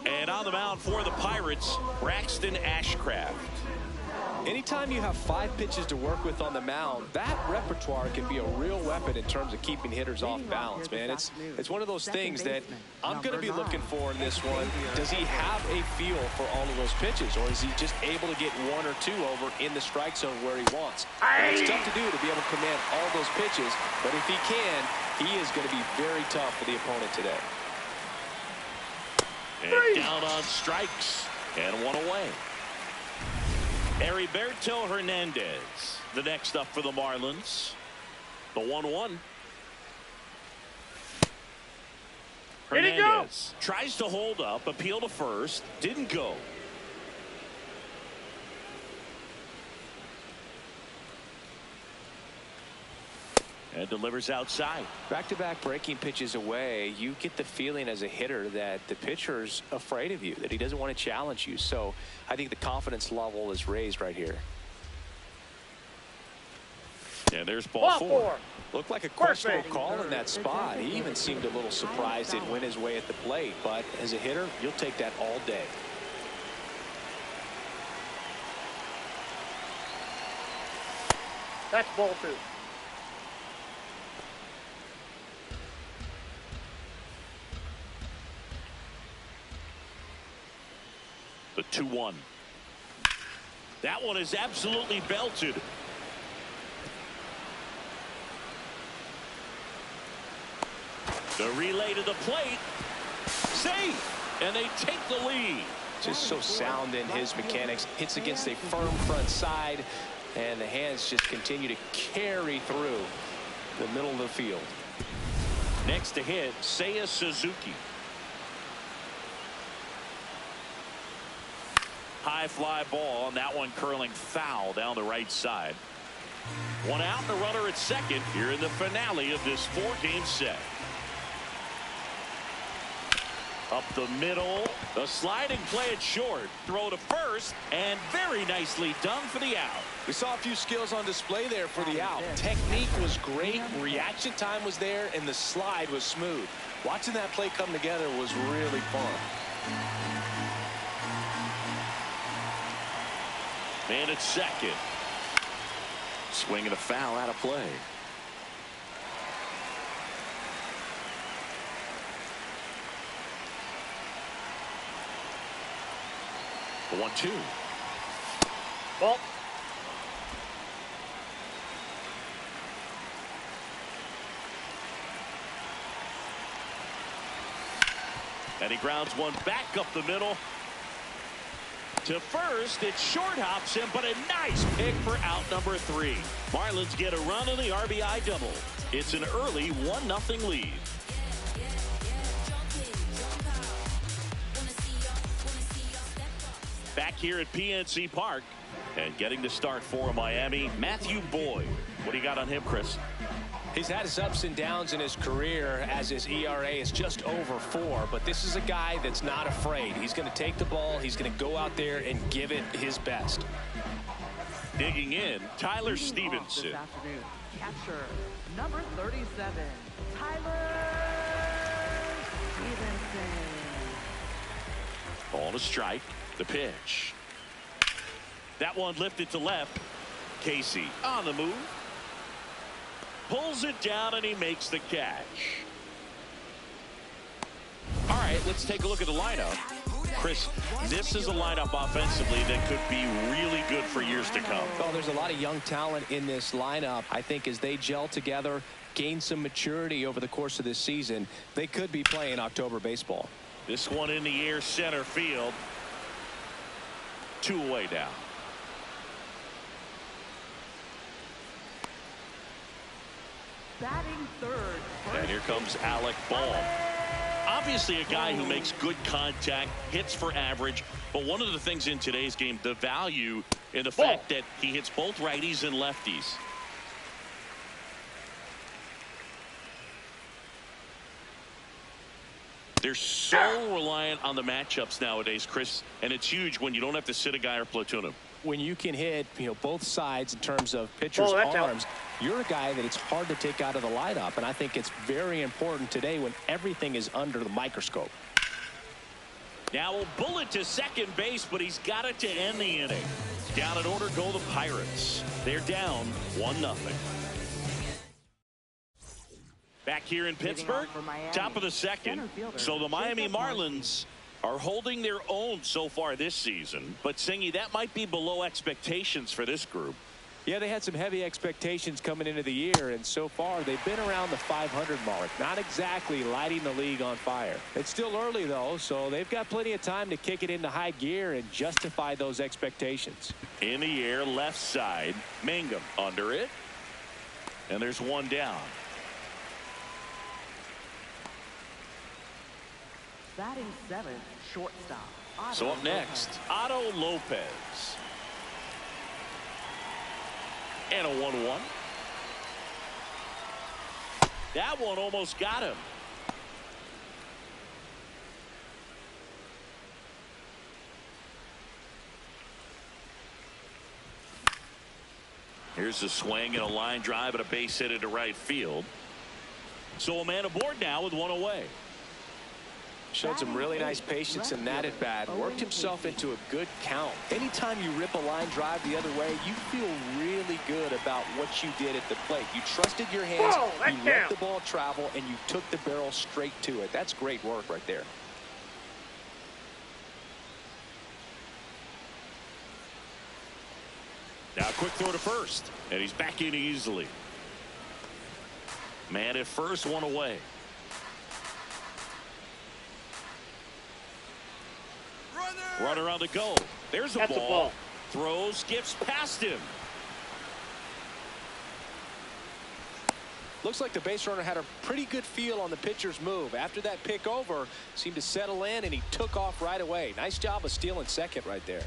And on the mound for the Pirates, Braxton Ashcraft. Anytime you have 5 pitches to work with on the mound, that repertoire can be a real weapon in terms of keeping hitters off balance, man. It's one of those things that I'm going to be looking for in this one. Does he have a feel for all of those pitches, or is he just able to get 1 or 2 over in the strike zone where he wants? It's tough to do to be able to command all those pitches, but if he can, he is going to be very tough for the opponent today. And down on strikes, and 1 away. Heriberto Hernandez, the next up for the Marlins. The 1-1. Hernandez tries to hold up, appeal to first, didn't go. And delivers outside. Back-to-back breaking pitches away, you get the feeling as a hitter that the pitcher's afraid of you, that he doesn't want to challenge you. So I think the confidence level is raised right here. And there's ball 4. Looked like a questionable call in that spot. He even seemed a little surprised it went his way at the plate. But as a hitter, you'll take that all day. That's ball 2. The 2-1. That one is absolutely belted. The relay to the plate. Safe. And they take the lead. Just so sound in his mechanics. Hits against a firm front side. And the hands just continue to carry through the middle of the field. Next to hit, Seiya Suzuki. high fly ball, and that one curling foul down the right side. One out and a runner at second here in the finale of this 4-game set. Up the middle, the sliding play at short, throw to first, and very nicely done for the out. We saw a few skills on display there for the out. Technique was great, reaction time was there, and the slide was smooth. Watching that play come together was really fun. Man at second. Swinging a foul out of play. The 1-2. Ball. And he grounds one back up the middle. To first, it short hops him, but a nice pick for out number 3. Marlins get a run on the RBI double. It's an early 1-0 lead. Back here at PNC Park, and getting the start for Miami, Matthew Boyd. What do you got on him, Chris? He's had his ups and downs in his career, as his ERA is just over 4. But this is a guy that's not afraid. He's going to take the ball. He's going to go out there and give it his best. Digging in, Tyler Stevenson. This afternoon, catcher number 37, Tyler Stevenson. Ball to strike. The pitch. That one lifted to left. Casey on the move. Pulls it down and he makes the catch. All right, let's take a look at the lineup. Chris, this is a lineup offensively that could be really good for years to come. Well, there's a lot of young talent in this lineup. I think as they gel together, gain some maturity over the course of this season, they could be playing October baseball. This one in the air, center field. 2 away now. Batting third. And here comes Alec Ball. Obviously a guy who makes good contact, hits for average, but one of the things in today's game, the value in the fact that he hits both righties and lefties. They're so reliant on the matchups nowadays, Chris, and it's huge when you don't have to sit a guy or platoon him. When you can hit, both sides in terms of pitchers' arms, you're a guy that it's hard to take out of the lineup, and I think it's very important today when everything is under the microscope. Now a bullet to second base, but he's got it to end the inning. Down in order go the Pirates. They're down 1-0. Back here in Pittsburgh, top of the second. So the Miami Marlins are holding their own so far this season. But, Singy, that might be below expectations for this group. Yeah, they had some heavy expectations coming into the year, and so far they've been around the 500 mark. Not exactly lighting the league on fire. It's still early, though, so they've got plenty of time to kick it into high gear and justify those expectations. In the air, left side. Mangum under it. And there's one down. Batting seventh, shortstop. So up next, Otto Lopez. And a 1-1. That one almost got him. Here's a swing and a line drive and a base hit into right field. So a man aboard now with one away. Showed some really nice patience in that at bat. Worked himself into a good count. Anytime you rip a line drive the other way, you feel really good about what you did at the plate. You trusted your hands, you let the ball travel, and you took the barrel straight to it. That's great work right there. Now a quick throw to first, and he's back in easily. Man at first, one away. Runner on the go. There's a ball. Throws, skips past him. Looks like the base runner had a pretty good feel on the pitcher's move. After that pick over, seemed to settle in, and he took off right away. Nice job of stealing second right there.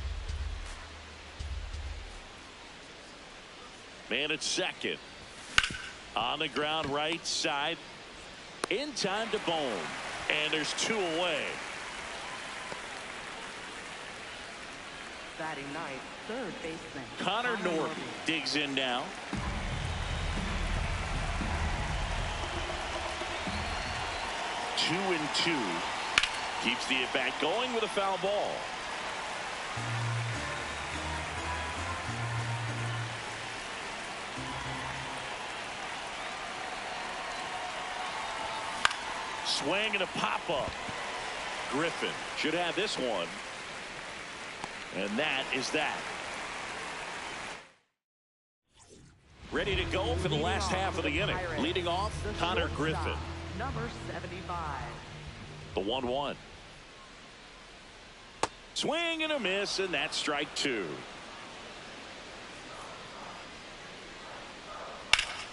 Man at second. On the ground right side. In time to Bone. And there's 2 away. Batting ninth, third baseman Connor Norby digs in now. Two and 2. Keeps the at-bat going with a foul ball. Swing and a pop-up. Griffin should have this one. And that is that. Ready to go for the last half of the inning. Leading off, Connor Griffin. Number 75. The 1-1. Swing and a miss, and that's strike 2.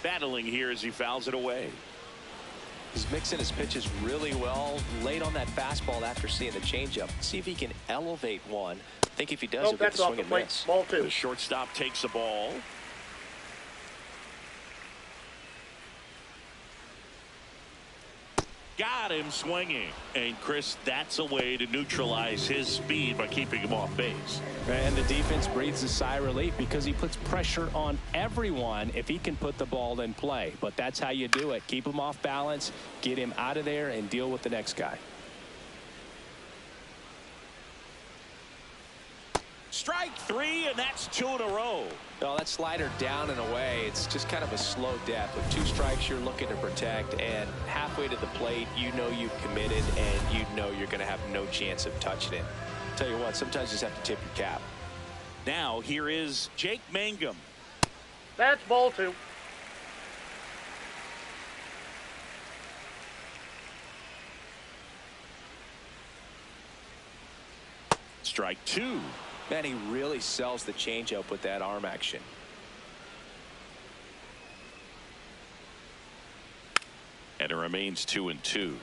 Battling here as he fouls it away. He's mixing his pitches really well. Late on that fastball after seeing the changeup. See if he can elevate one. I think if he does, he'll get the swing and miss. Ball 2. The shortstop takes the ball. Got him swinging. And Chris, that's a way to neutralize his speed by keeping him off base. And the defense breathes a sigh of relief because he puts pressure on everyone if he can put the ball in play. But that's how you do it. Keep him off balance, get him out of there, and deal with the next guy. Strike 3, and that's 2 in a row. No, that slider down and away. It's just kind of a slow death. With 2 strikes, you're looking to protect, and halfway to the plate, you know you've committed, and you know you're going to have no chance of touching it. Tell you what, sometimes you just have to tip your cap. Now here is Jake Mangum. That's ball 2. Strike 2. Man, he really sells the changeup with that arm action. And it remains 2 and 2.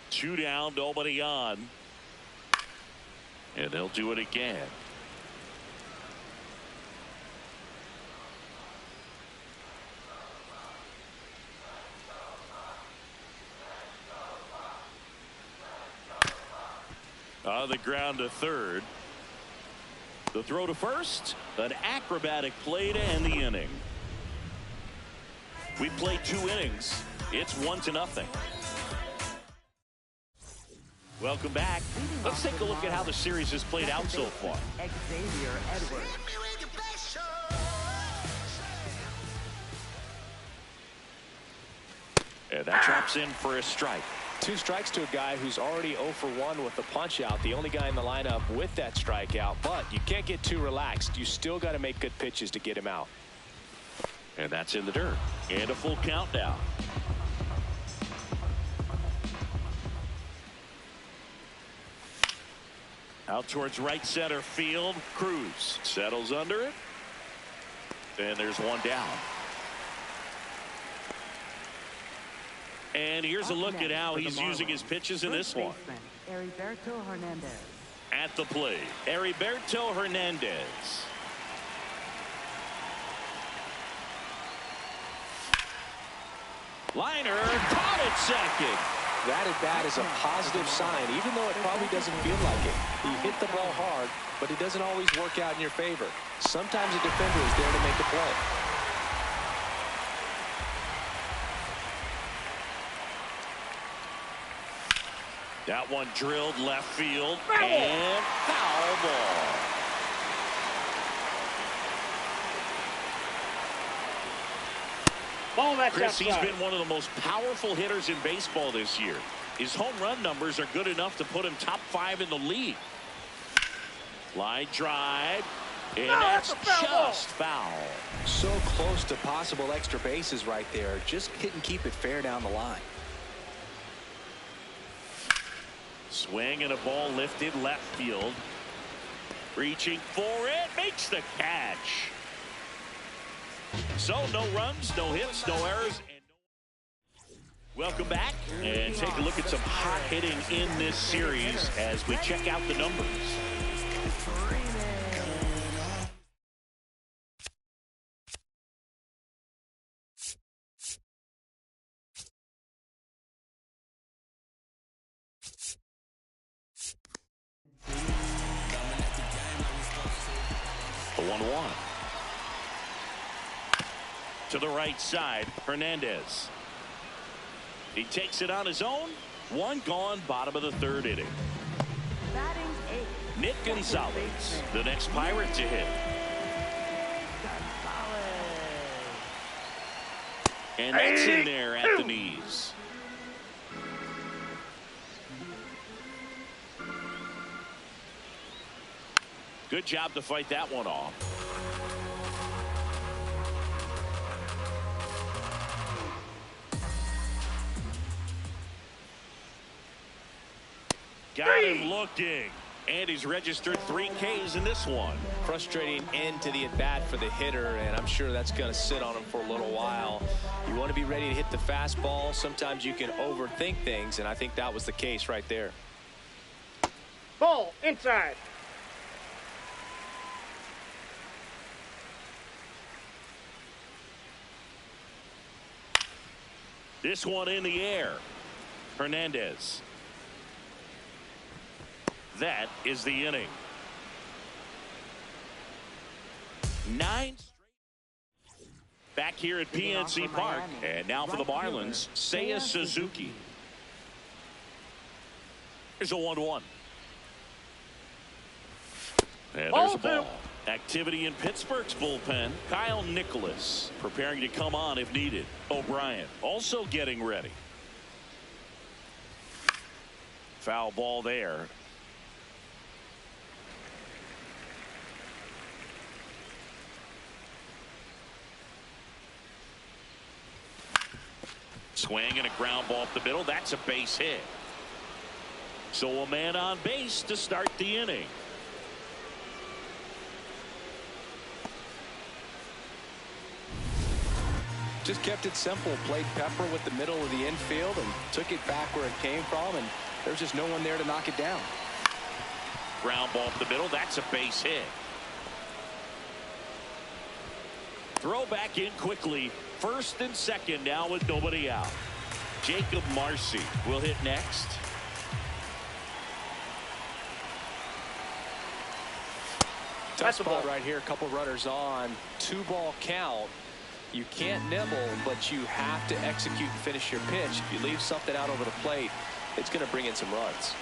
Two down, nobody on. And they'll do it again. On the ground to third. The throw to first. An acrobatic play to end the inning. We played 2 innings. It's 1-0. Welcome back. Let's take a look at how the series has played out so far. Xavier Edwards. And that drops in for a strike. 2 strikes to a guy who's already 0 for 1 with the punch out. The only guy in the lineup with that strikeout. But you can't get too relaxed. You still got to make good pitches to get him out. And that's in the dirt. And a full count now. Out towards right center field. Cruz settles under it. And there's one down. And here's a look at how he's using his pitches in this one. Heriberto Hernandez. At the plate, Heriberto Hernandez. Liner caught at second. That at bat is a positive sign, even though it probably doesn't feel like it. He hit the ball hard, but it doesn't always work out in your favor. Sometimes a defender is there to make a play. That one drilled left field and foul ball. Chris, he's been one of the most powerful hitters in baseball this year. His home run numbers are good enough to put him top 5 in the league. Line drive, and that's just foul. So close to possible extra bases right there. Just couldn't keep it fair down the line. Swing and a ball lifted left field. Reaching for it, makes the catch. So no runs, no hits, no errors. Welcome back and take a look at some hot hitting in this series as we check out the numbers. 1-1. To the right side, Hernandez. He takes it on his own. One gone, bottom of the third inning. Batting eighth. Nick Gonzalez, the next Pirate to hit. And that's in there at the knees. Good job to fight that one off. Got him looking. And he's registered 3 Ks in this one. Frustrating end to the at-bat for the hitter, and I'm sure that's going to sit on him for a little while. You want to be ready to hit the fastball. Sometimes you can overthink things, and I think that was the case right there. Ball inside. This one in the air. Hernandez. That is the inning. 9 straight. Back here at PNC Park. And now for the Marlins, Seiya Suzuki. Here's a 1-1. And there's a ball. Activity in Pittsburgh's bullpen. Kyle Nicholas preparing to come on if needed. O'Brien also getting ready. Foul ball there. Swing and a ground ball up the middle. That's a base hit. So a man on base to start the inning. Just kept it simple. Played pepper with the middle of the infield and took it back where it came from, and there's just no one there to knock it down. Ground ball up the middle. That's a base hit. Throw back in quickly. First and second now with nobody out. Jacob Marcy will hit next. Tough spot right here. A couple runners on. 2-ball count. You can't nibble, but you have to execute and finish your pitch. If you leave something out over the plate, it's going to bring in some runs.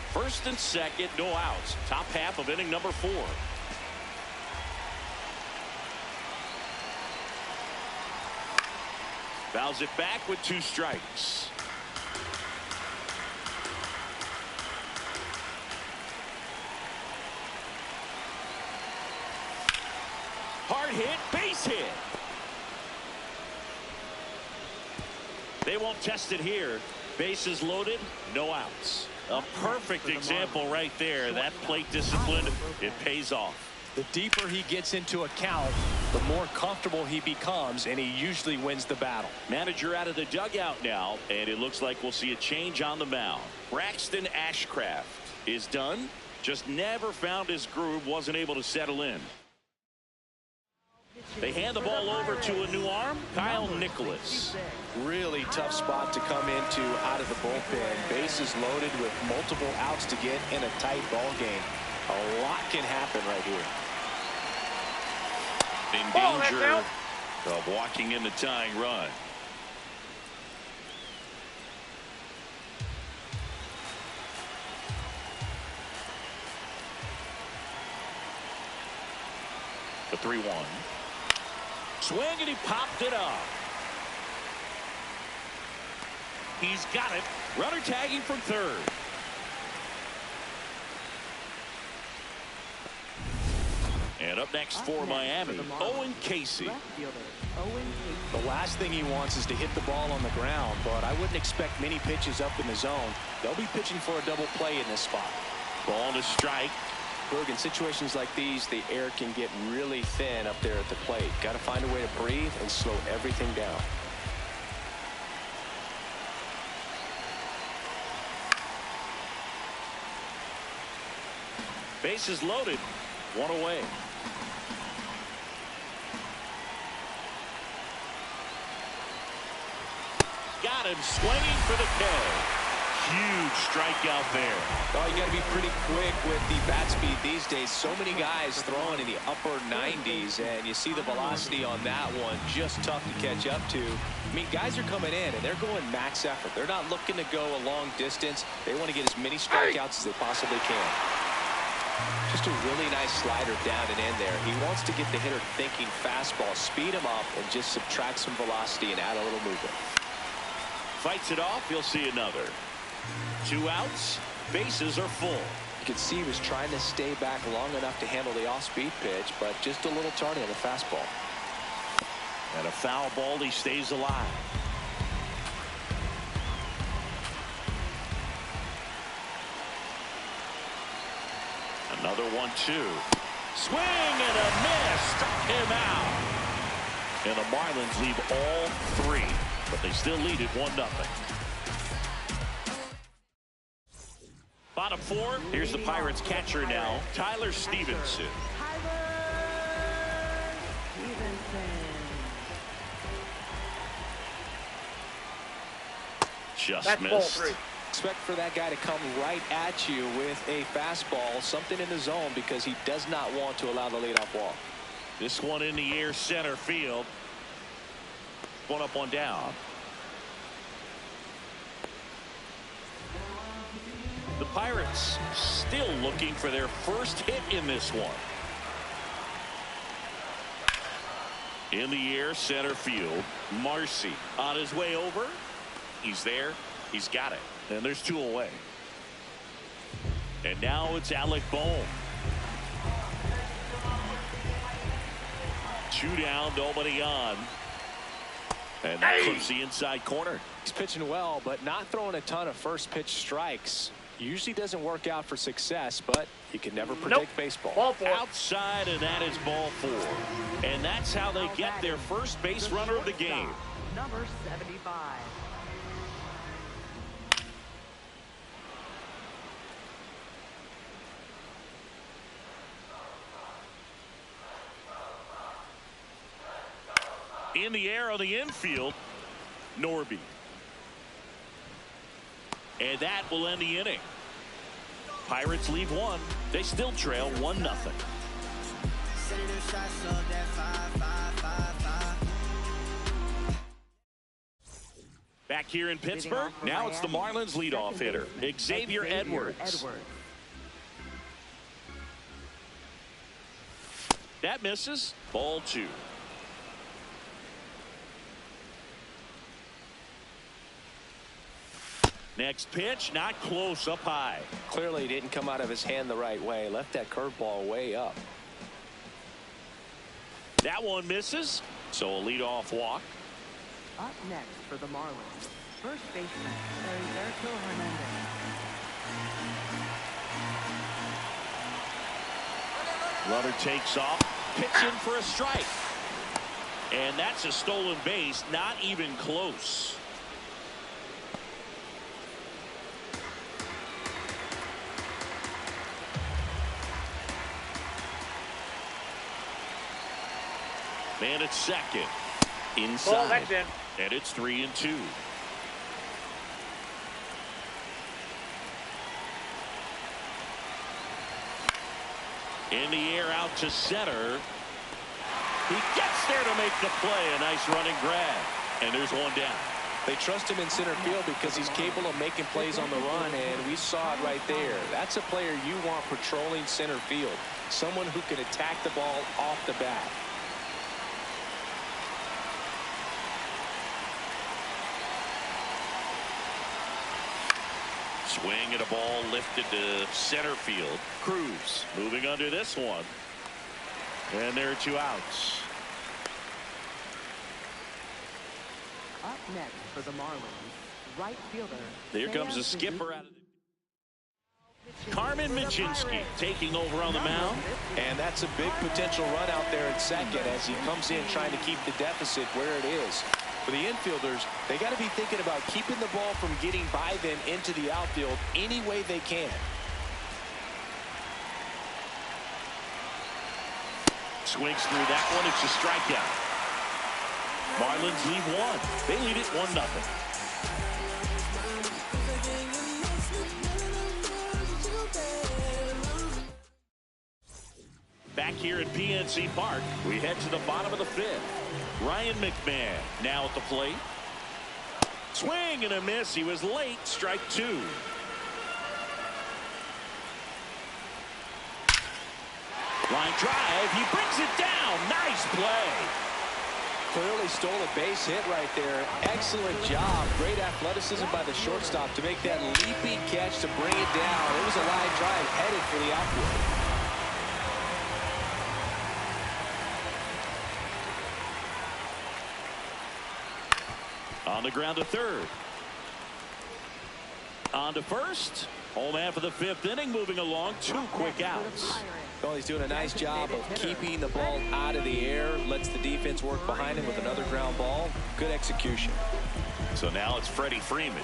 First and second, no outs. Top half of inning number 4. Fouls it back with 2 strikes. Hard hit, base hit. They won't test it here. Bases loaded, no outs. A perfect example right there. That plate discipline, it pays off. The deeper he gets into a count, the more comfortable he becomes, and he usually wins the battle. Manager out of the dugout now, and it looks like we'll see a change on the mound. Braxton Ashcraft is done. Just never found his groove, wasn't able to settle in. They hand the ball over to a new arm, Kyle Nicholas. Really tough spot to come into out of the bullpen. Bases loaded with multiple outs to get in a tight ball game. A lot can happen right here. In danger of walking in the tying run. The 3-1. Swing and he popped it up. He's got it. Runner tagging from third. And up next for Miami, Owen Casey. The last thing he wants is to hit the ball on the ground, but I wouldn't expect many pitches up in the zone. They'll be pitching for a double play in this spot. Ball to strike. Berg, in situations like these, the air can get really thin up there at the plate. Got to find a way to breathe and slow everything down. Bases loaded. 1 away. Got him swinging for the K. huge strikeout there. Oh, you got to be pretty quick with the bat speed these days. So many guys throwing in the upper 90s, and you see the velocity on that one just tough to catch up to. I mean, guys are coming in, and they're going max effort. They're not looking to go a long distance. They want to get as many strikeouts as they possibly can. Just a really nice slider down and in there. He wants to get the hitter thinking fastball, speed him up, and just subtract some velocity and add a little movement. Fights it off. He'll see another. 2 outs. Bases are full. You can see he was trying to stay back long enough to handle the off-speed pitch, but just a little tardy on the fastball. And a foul ball. He stays alive. Another 1-2. Swing and a miss. Struck him out. And the Marlins leave all 3, but they still lead it 1-0. Bottom 4. Here's the Pirates catcher now, Tyler Stevenson. Just That's missed. ball 3. Expect for that guy to come right at you with a fastball, something in the zone, because he does not want to allow the leadoff walk. This one in the air, center field. 1 up, 1 down. The Pirates still looking for their first hit in this one. In the air, center field. Marcy on his way over. He's there. He's got it. And there's 2 away. And now it's Alec Bohm. 2 down, nobody on. And that clips the inside corner. He's pitching well, but not throwing a ton of first pitch strikes. Usually doesn't work out for success, but you can never predict baseball. Ball 4. Outside, and that is ball 4. And that's how they get their first base runner of the game. Number 75. In the air on the infield, Norby. And that will end the inning. Pirates leave 1. They still trail 1-0. Back here in Pittsburgh, now it's the Marlins leadoff hitter, Xavier Edwards. That misses. Ball 2. Next pitch, not close, up high. Clearly didn't come out of his hand the right way. Left that curveball way up. That one misses, so a leadoff walk. Up next for the Marlins, first baseman, Heriberto Hernandez. Runner takes off, pitch in for a strike. And that's a stolen base, not even close. Man at second. Inside. Ball, that's in. And it's 3-2. In the air out to center. He gets there to make the play. A nice running grab. And there's 1 down. They trust him in center field because he's capable of making plays on the run, and we saw it right there. That's a player you want patrolling center field. Someone who can attack the ball off the bat. Swing and a ball lifted to center field. Cruz moving under this one. And there are 2 outs. Up next for the Marlins, right fielder. Here comes the skipper out of the... Carmen Michinski taking over on the mound. And that's a big potential run out there at second as he comes in trying to keep the deficit where it is. For the infielders, they got to be thinking about keeping the ball from getting by them into the outfield any way they can. Swings through that one. It's a strikeout. Marlins leave 1. They lead it 1-0. Back here at PNC Park, we head to the bottom of the fifth. Ryan McMahon now at the plate. Swing and a miss. He was late. Strike two. Line drive. He brings it down. Nice play. Clearly stole a base hit right there. Excellent job. Great athleticism by the shortstop to make that leaping catch to bring it down. It was a line drive headed for the outfield. On the ground to third. On to first. Home half of the fifth inning, moving along. 2 quick outs. Well, he's doing a nice job of keeping the ball out of the air. Lets the defense work behind him with another ground ball. Good execution. So now it's Freddie Freeman.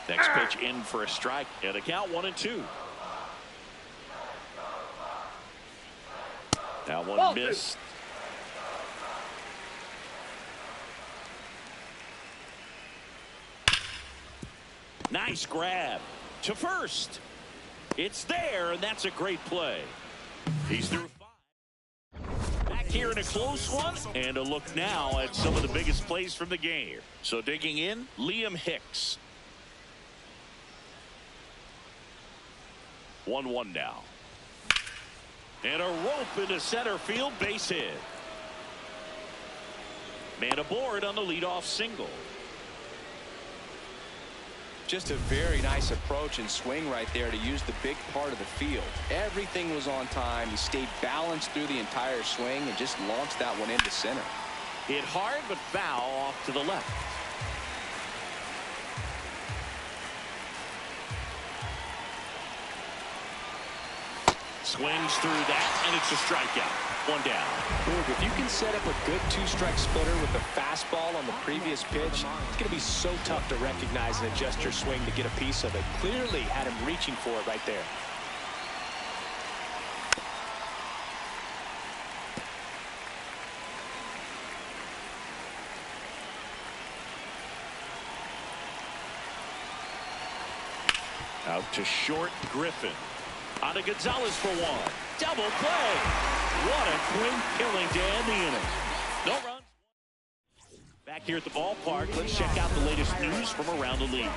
Next pitch in for a strike. And a count 1-2. That one missed. Nice grab to first. It's there, and that's a great play. He's through 5. Back here in a close one, and a look now at some of the biggest plays from the game. So digging in, Liam Hicks. 1-1 now. And a rope into center field, base hit. Man aboard on the leadoff single. Just a very nice approach and swing right there to use the big part of the field. Everything was on time. He stayed balanced through the entire swing and just launched that one into center. Hit hard but foul off to the left. Swings through that, and it's a strikeout. 1 down. Boog, if you can set up a good 2-strike splitter with the fastball on the previous pitch, It's going to be so tough to recognize and adjust your swing to get a piece of it. Clearly had him reaching for it right there. Out to short, Griffin. On to Gonzalez for one. Double play. What a quick killing to end the inning. No runs. Back here at the ballpark, let's check out the latest news from around the league.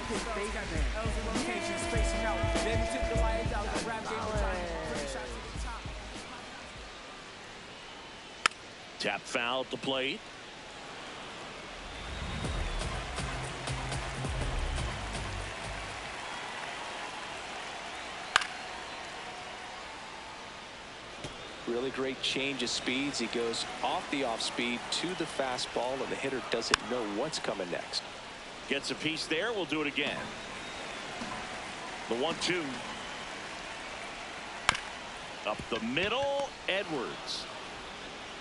Tap foul at the plate. Really great change of speeds. He goes off the off speed to the fastball, and the hitter doesn't know what's coming next. Gets a piece there. We'll do it again. The 1-2. Up the middle. Edwards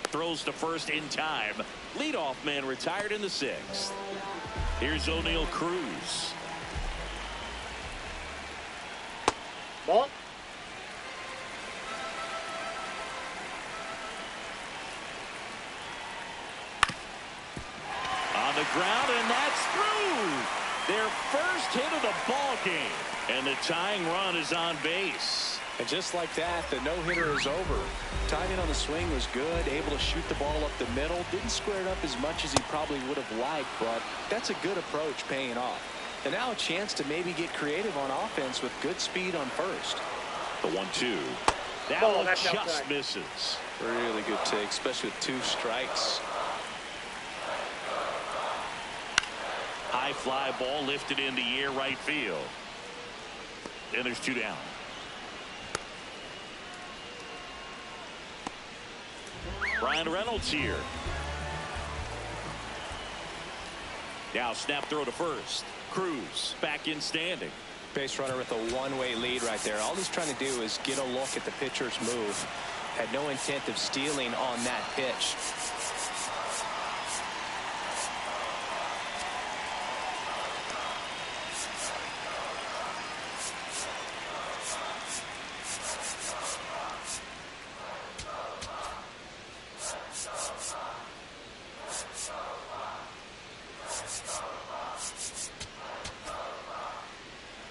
throws to first in time. Leadoff man retired in the 6th. Here's O'Neal Cruz. Ball. On the ground, and that's through. Their first hit of the ball game, and the tying run is on base. And just like that, the no-hitter is over. Timing on the swing was good, able to shoot the ball up the middle. Didn't square it up as much as he probably would have liked, but that's a good approach paying off. And now a chance to maybe get creative on offense with good speed on first. The 1-2. That Ball, one that's just outside. misses. Really good take, especially with 2 strikes. High fly ball lifted in the air right field. And there's 2 down. Brian Reynolds here. Now snap throw to first. Cruz back in standing. Base runner with a one-way lead right there. All he's trying to do is get a look at the pitcher's move. Had no intent of stealing on that pitch.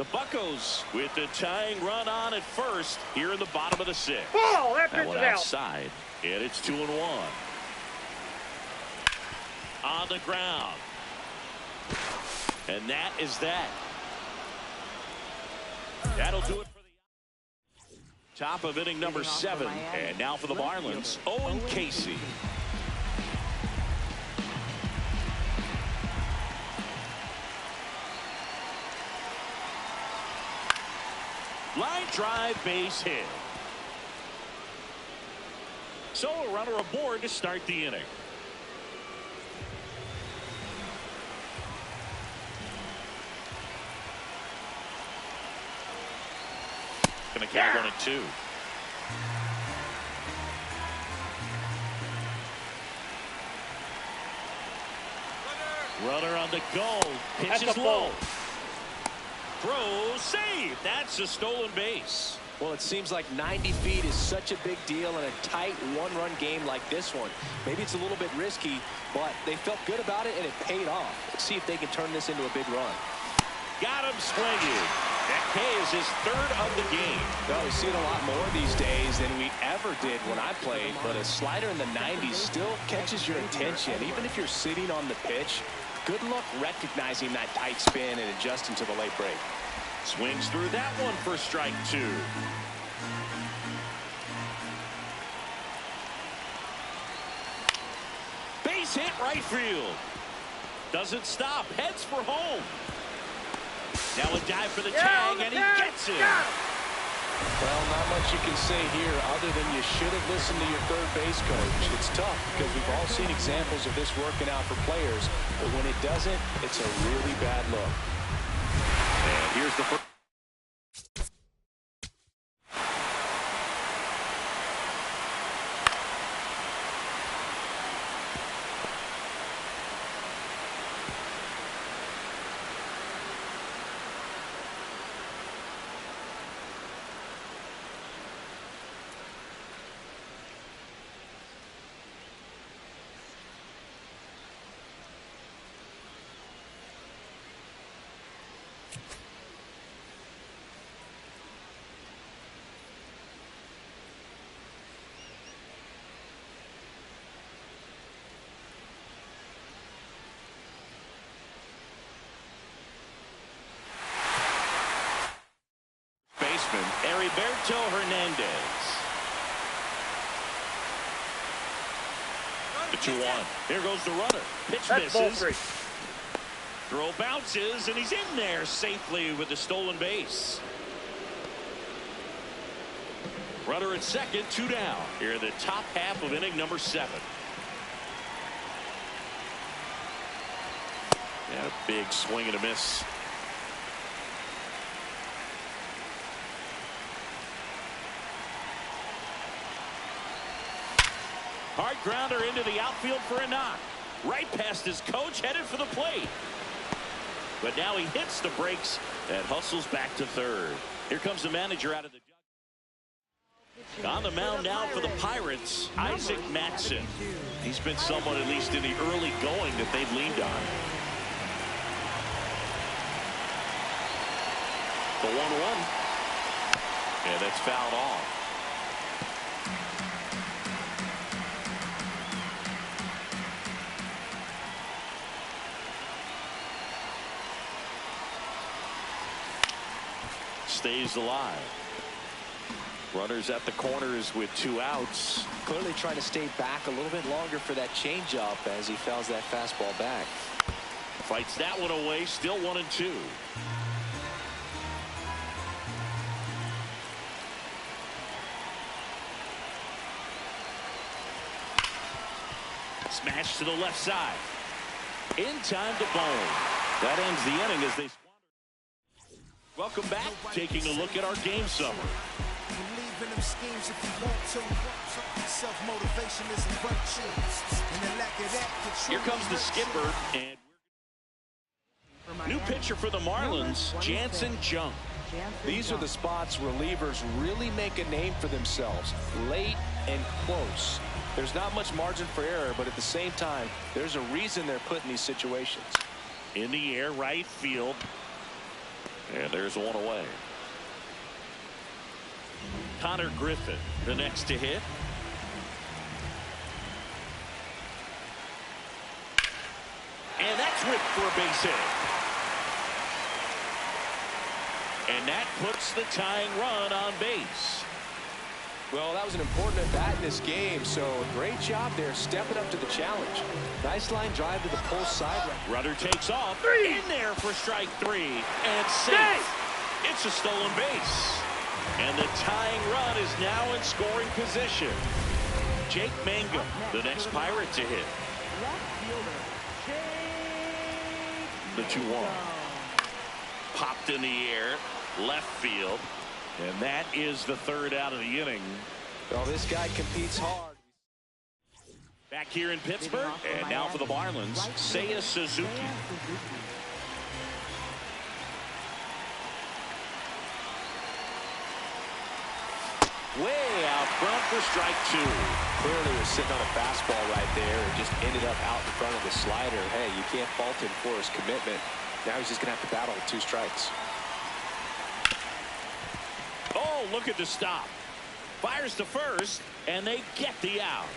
The Buccos with the tying run on at first here in the bottom of the 6th. Ball, that That pitch one is out. outside, and it's 2-1. On the ground. And that is that. That'll do it for the top of inning number 7. And now for the Marlins, Owen Casey. Line drive, base hit. So a runner aboard to start the inning. Going to count 1-2. Runner on the go. Pitch is low. Throw, save. That's a stolen base. Well, it seems like 90 feet is such a big deal in a tight one-run game like this one. Maybe it's a little bit risky, but they felt good about it, and it paid off. Let's see if they can turn this into a big run. Got him swinging. That K is his 3rd of the game. Well, we see it a lot more these days than we ever did when I played, but a slider in the 90s still catches your attention. Even if you're sitting on the pitch, good luck recognizing that tight spin and adjusting to the late break. Swings through that one for strike 2. Base hit right field. Doesn't stop. Heads for home. Now a dive for the tag, and he gets it. Well, not much you can say here other than you should have listened to your third base coach. It's tough because we've all seen examples of this working out for players, but when it doesn't, it's a really bad look. And here's the first. Heriberto Hernandez. The 2-1. Here goes the runner. Pitch That's ball misses. 3. Throw bounces, and he's in there safely with the stolen base. Runner at second, 2 down. Here in the top half of inning number 7. And a big swing and a miss. Hard grounder into the outfield for a knock. Right past his coach, headed for the plate. But now he hits the brakes and hustles back to third. Here comes the manager out of the jug. On the mound now for the Pirates, Isaac Matson. He's been someone, at least in the early going, that they've leaned on. The 1-1. And that's fouled off. Stays alive. Runners at the corners with 2 outs. Clearly trying to stay back a little bit longer for that changeup as he fouls that fastball back. Fights that one away. Still 1-2. Smash to the left side. In time to bone. That ends the inning as they squander. Welcome back. Taking a look at our game summary. Here comes the skipper, and new pitcher for the Marlins, Jansen Junk. These are the spots relievers really make a name for themselves, late and close. There's not much margin for error, but at the same time, there's a reason they're put in these situations. In the air, right field. And there's one away. Connor Griffin, the next to hit. And that's whipped for a base hit. And that puts the tying run on base. Well, that was an important at-bat in this game, so great job there stepping up to the challenge. Nice line drive to the pull side. Runner takes off. In there for strike 3. And safe. It's a stolen base. And the tying run is now in scoring position. Jake Mangum, the next Pirate to hit. The 2-1. Popped in the air. Left field. And that is the third out of the inning. Well, this guy competes hard. Back here in Pittsburgh, and now for the Marlins, Seiya Suzuki. Way out front for strike 2. Clearly was sitting on a fastball right there and just ended up out in front of the slider. Hey, you can't fault him for his commitment. Now he's just going to have to battle with 2 strikes. Oh, look at the stop. Fires to first, and they get the out.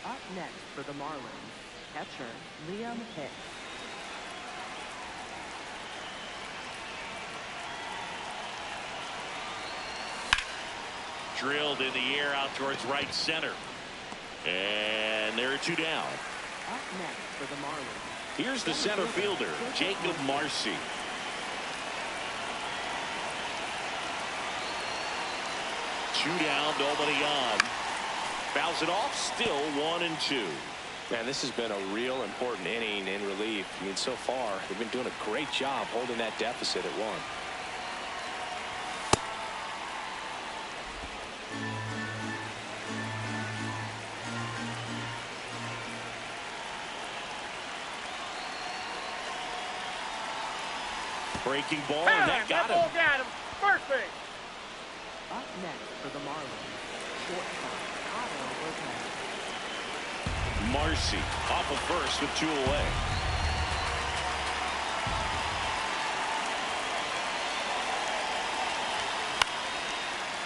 Up next for the Marlins, catcher Liam Hicks. Drilled in the air out towards right center. And there are 2 down. Up next for the Marlins. Here's the center fielder, Jacob Marcy. Two down, nobody on. Fouls it off, still 1-2. Man, this has been a real important inning in relief. I mean, so far, they've been doing a great job holding that deficit at 1. Breaking ball, and that got him. Got him. First base. Up next for the Marlins, shortstop Otto Lopez. Marcy off of first with 2 away.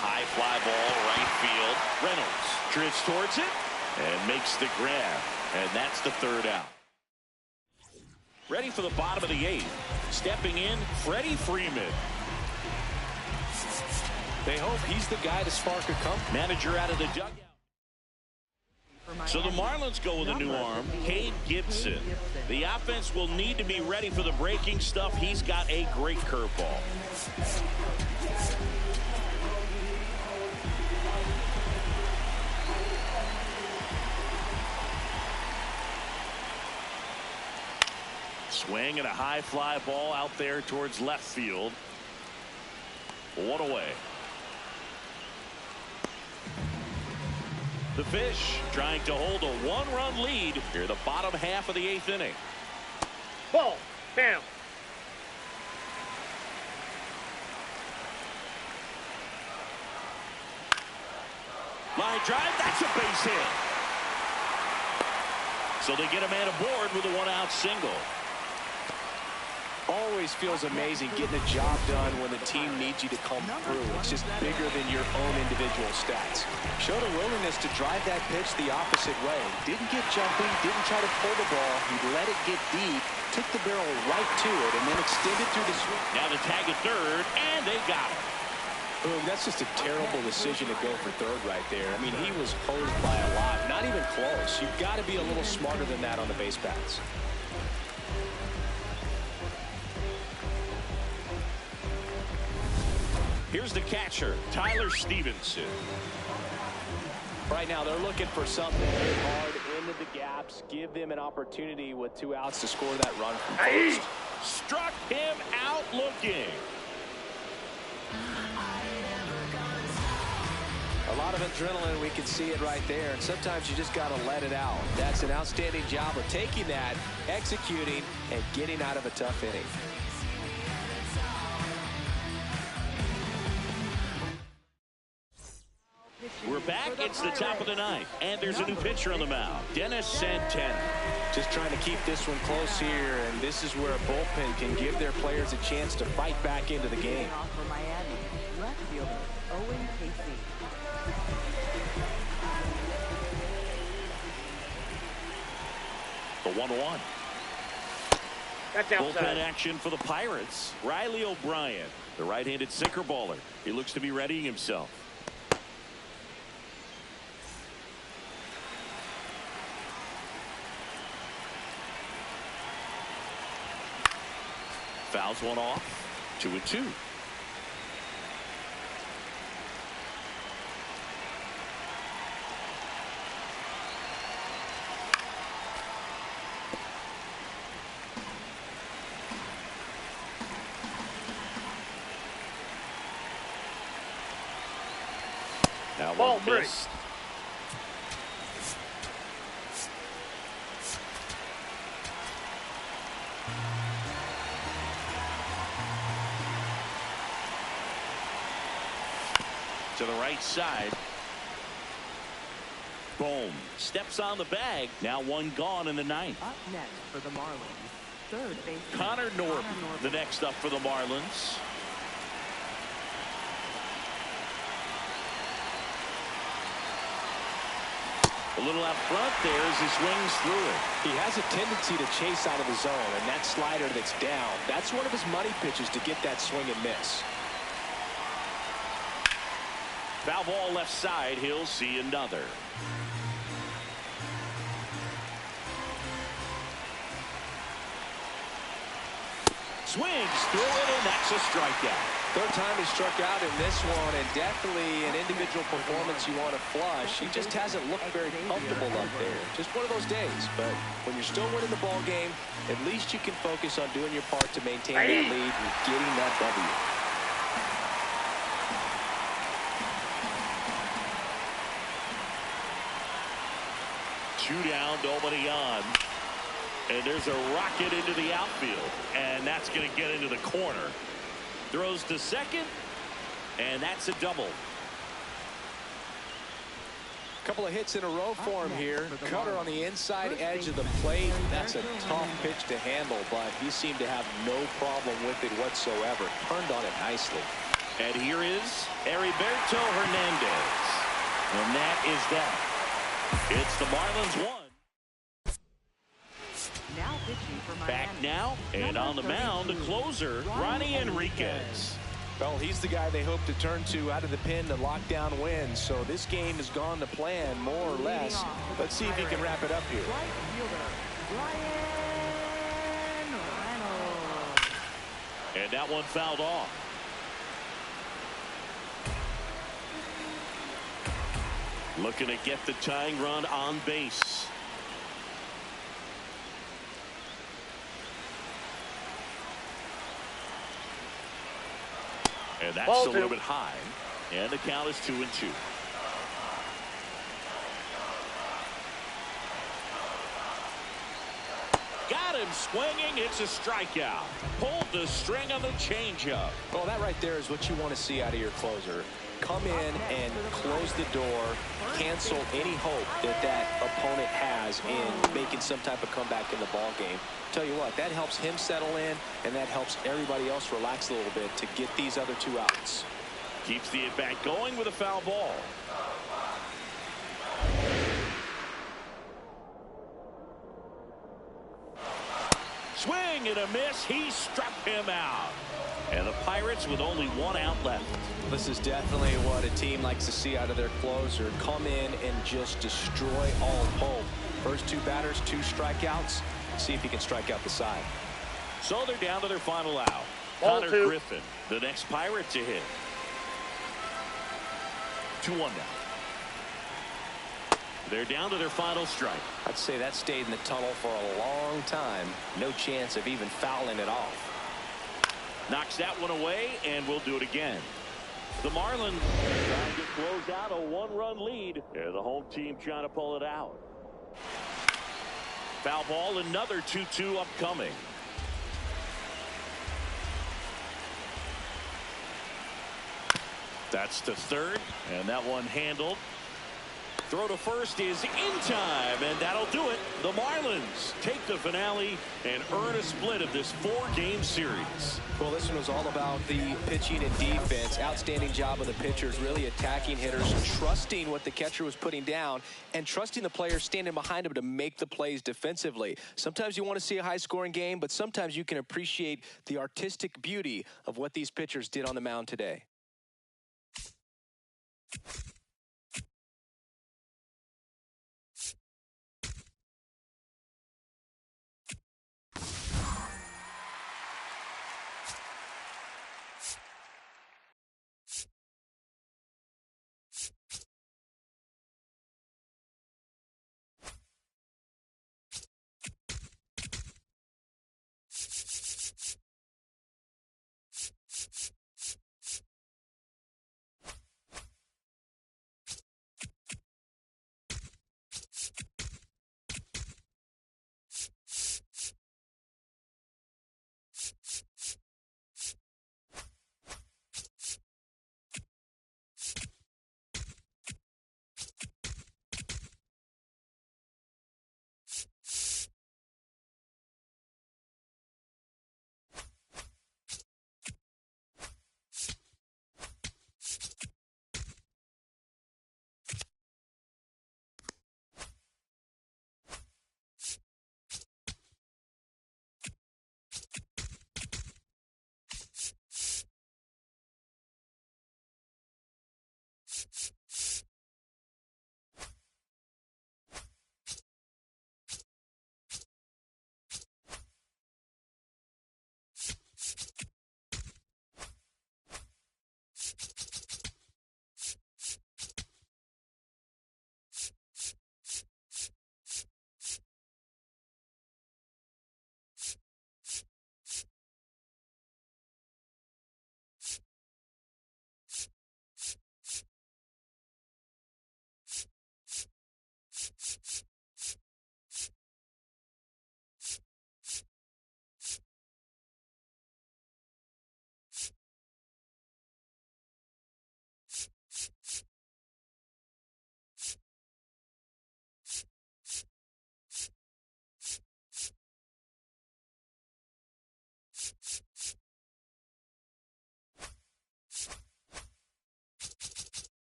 High fly ball, right field. Reynolds drifts towards it and makes the grab. And that's the 3rd out. Ready for the bottom of the 8th. Stepping in, Freddie Freeman. They hope he's the guy to spark a comeback. Manager out of the dugout. So the Marlins go with a new arm, Cade Gibson. The offense will need to be ready for the breaking stuff. He's got a great curveball. Swing and a high fly ball out there towards left field. 1 away. The Fish trying to hold a 1-run lead here the bottom half of the 8th inning. Ball. Down. Line drive. That's a base hit. So they get a man aboard with a 1-out single. Always feels amazing getting a job done when the team needs you to come through. It's just bigger than your own individual stats. Showed a willingness to drive that pitch the opposite way. Didn't get jumping, didn't try to pull the ball. He let it get deep, took the barrel right to it, and then extended through the swing. Now the tag at third, and they got him. Boom, that's just a terrible decision to go for third right there. I mean, he was hosed by a lot. Not even close. You've got to be a little smarter than that on the base paths. Here's the catcher, Tyler Stevenson. Right now, they're looking for something to hit hard into the gaps, give them an opportunity with 2 outs to score that run from first. Struck him out looking. A lot of adrenaline, we can see it right there, and sometimes you just got to let it out. That's an outstanding job of taking that, executing, and getting out of a tough inning. We're back. It's the top of the ninth, and there's a new pitcher on the mound, Dennis Santana. Just trying to keep this one close here, and this is where a bullpen can give their players a chance to fight back into the game. Off for Miami, left fielder Owen Casey. The 1-1. That's Bullpen outside. action for the Pirates. Riley O'Brien, the right-handed sinker baller. He looks to be readying himself. Fouls one off. 2-2. Now Ball one three. missed. To the right side. Boom. Steps on the bag. Now one gone in the ninth. Up next for the Marlins, third baseman Connor Norton, the next up for the Marlins. A little out front there as he swings through it. He has a tendency to chase out of the zone, and that slider that's down, that's one of his money pitches to get that swing and miss. Foul ball left side. He'll see another. Swings through it, and that's a strikeout. Third time he struck out in this one, and definitely an individual performance you want to flush. He just hasn't looked very comfortable up there. Just one of those days. But when you're still winning the ball game, at least you can focus on doing your part to maintain that lead and getting that W. Two down, nobody on. And there's a rocket into the outfield. And that's going to get into the corner. Throws to second. And that's a double. Couple of hits in a row for him here. Cutter on the inside edge of the plate. That's a tough pitch to handle, but he seemed to have no problem with it whatsoever. Turned on it nicely. And here is Heriberto Hernandez. And that is that. It's the Marlins 1. now pitching for Miami. Back now, and on the mound, the closer, Ronnie Enriquez. Well, he's the guy they hope to turn to out of the pen to lock down wins. So this game has gone to plan, more or less. Let's see if he can wrap it up here. Right fielder, Ryan Reynolds. And that one fouled off. Looking to get the tying run on base. And that's Ball a little two. bit high. And the count is 2-2. Got him swinging. It's a strikeout. Pulled the string on the changeup. Well, that right there is what you want to see out of your closer. Come in and close the door, cancel any hope that that opponent has in making some type of comeback in the ball game. Tell you what, that helps him settle in, and that helps everybody else relax a little bit to get these other two outs. Keeps the at-bat going with a foul ball. Swing and a miss. He struck him out. And the Pirates with only one out left. This is definitely what a team likes to see out of their closer. Come in and just destroy all hope. First two batters, 2 strikeouts. See if he can strike out the side. So they're down to their final out. Ball Connor two. Griffin, the next Pirate to hit. 2-1 now. They're down to their final strike. I'd say that stayed in the tunnel for a long time. No chance of even fouling it off. Knocks that one away, and we'll do it again. The Marlins trying to close out a 1-run lead. Yeah, the home team trying to pull it out. Foul ball, another 2-2 upcoming. That's to third, and that one handled. Throw to first is in time, and that'll do it. The Marlins take the finale and earn a split of this 4-game series. Well, this one was all about the pitching and defense. Outstanding job of the pitchers, really attacking hitters, trusting what the catcher was putting down, and trusting the players standing behind him to make the plays defensively. Sometimes you want to see a high-scoring game, but sometimes you can appreciate the artistic beauty of what these pitchers did on the mound today.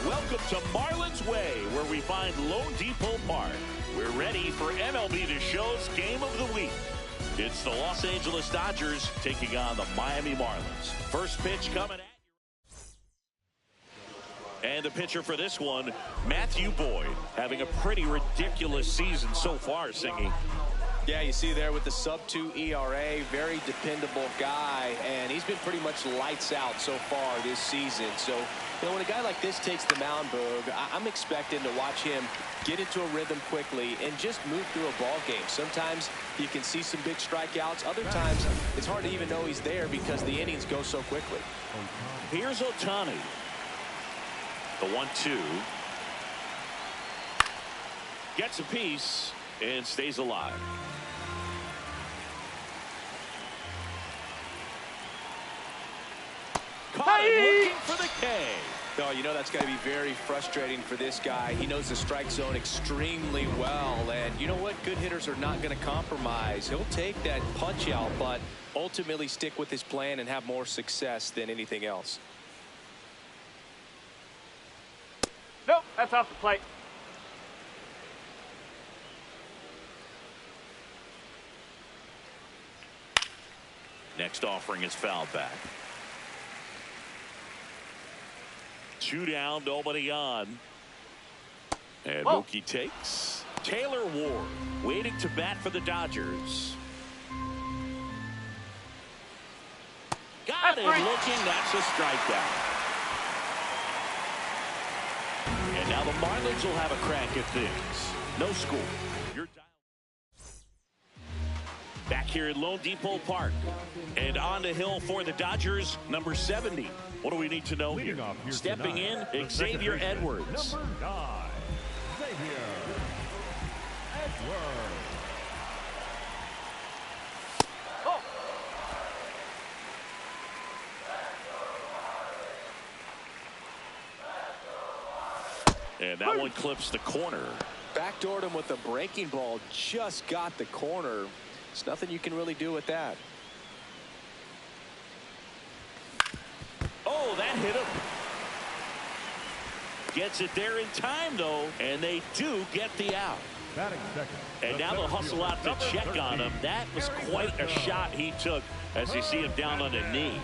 Welcome to Marlins Way, where we find Lone Depot Park. We're ready for MLB The Show's Game of the Week. It's the Los Angeles Dodgers taking on the Miami Marlins. First pitch coming at you. And the pitcher for this one, Matthew Boyd, having a pretty ridiculous season so far, Singy. Yeah, you see there with the sub-2 ERA, very dependable guy, and he's been pretty much lights out so far this season. So, you know, when a guy like this takes the mound, Boog, I'm expecting to watch him get into a rhythm quickly and just move through a ball game. Sometimes you can see some big strikeouts. Other times it's hard to even know he's there because the innings go so quickly. Here's Ohtani. The 1-2. Gets a piece and stays alive. Caught him looking for the K. Oh, you know that's got to be very frustrating for this guy. He knows the strike zone extremely well, and you know what? Good hitters are not going to compromise. He'll take that punch out, but ultimately stick with his plan and have more success than anything else. Nope, that's off the plate. Next offering is fouled back. 2 down, nobody on. And Mookie takes. Taylor Ward waiting to bat for the Dodgers. Got it looking. That's a strikeout. And now the Marlins will have a crack at things. No score. You're back here at Lone Depot Park. And on the hill for the Dodgers, number 70. What do we need to know here? Stepping in, Xavier Edwards. Number 9, Xavier Edwards. And that one clips the corner. Backdoored him with a breaking ball. Just got the corner. There's nothing you can really do with that. Oh, that hit him. Gets it there in time, though, and they do get the out. And now they'll hustle out to check on him. That was quite a shot he took as you see him down on the knee.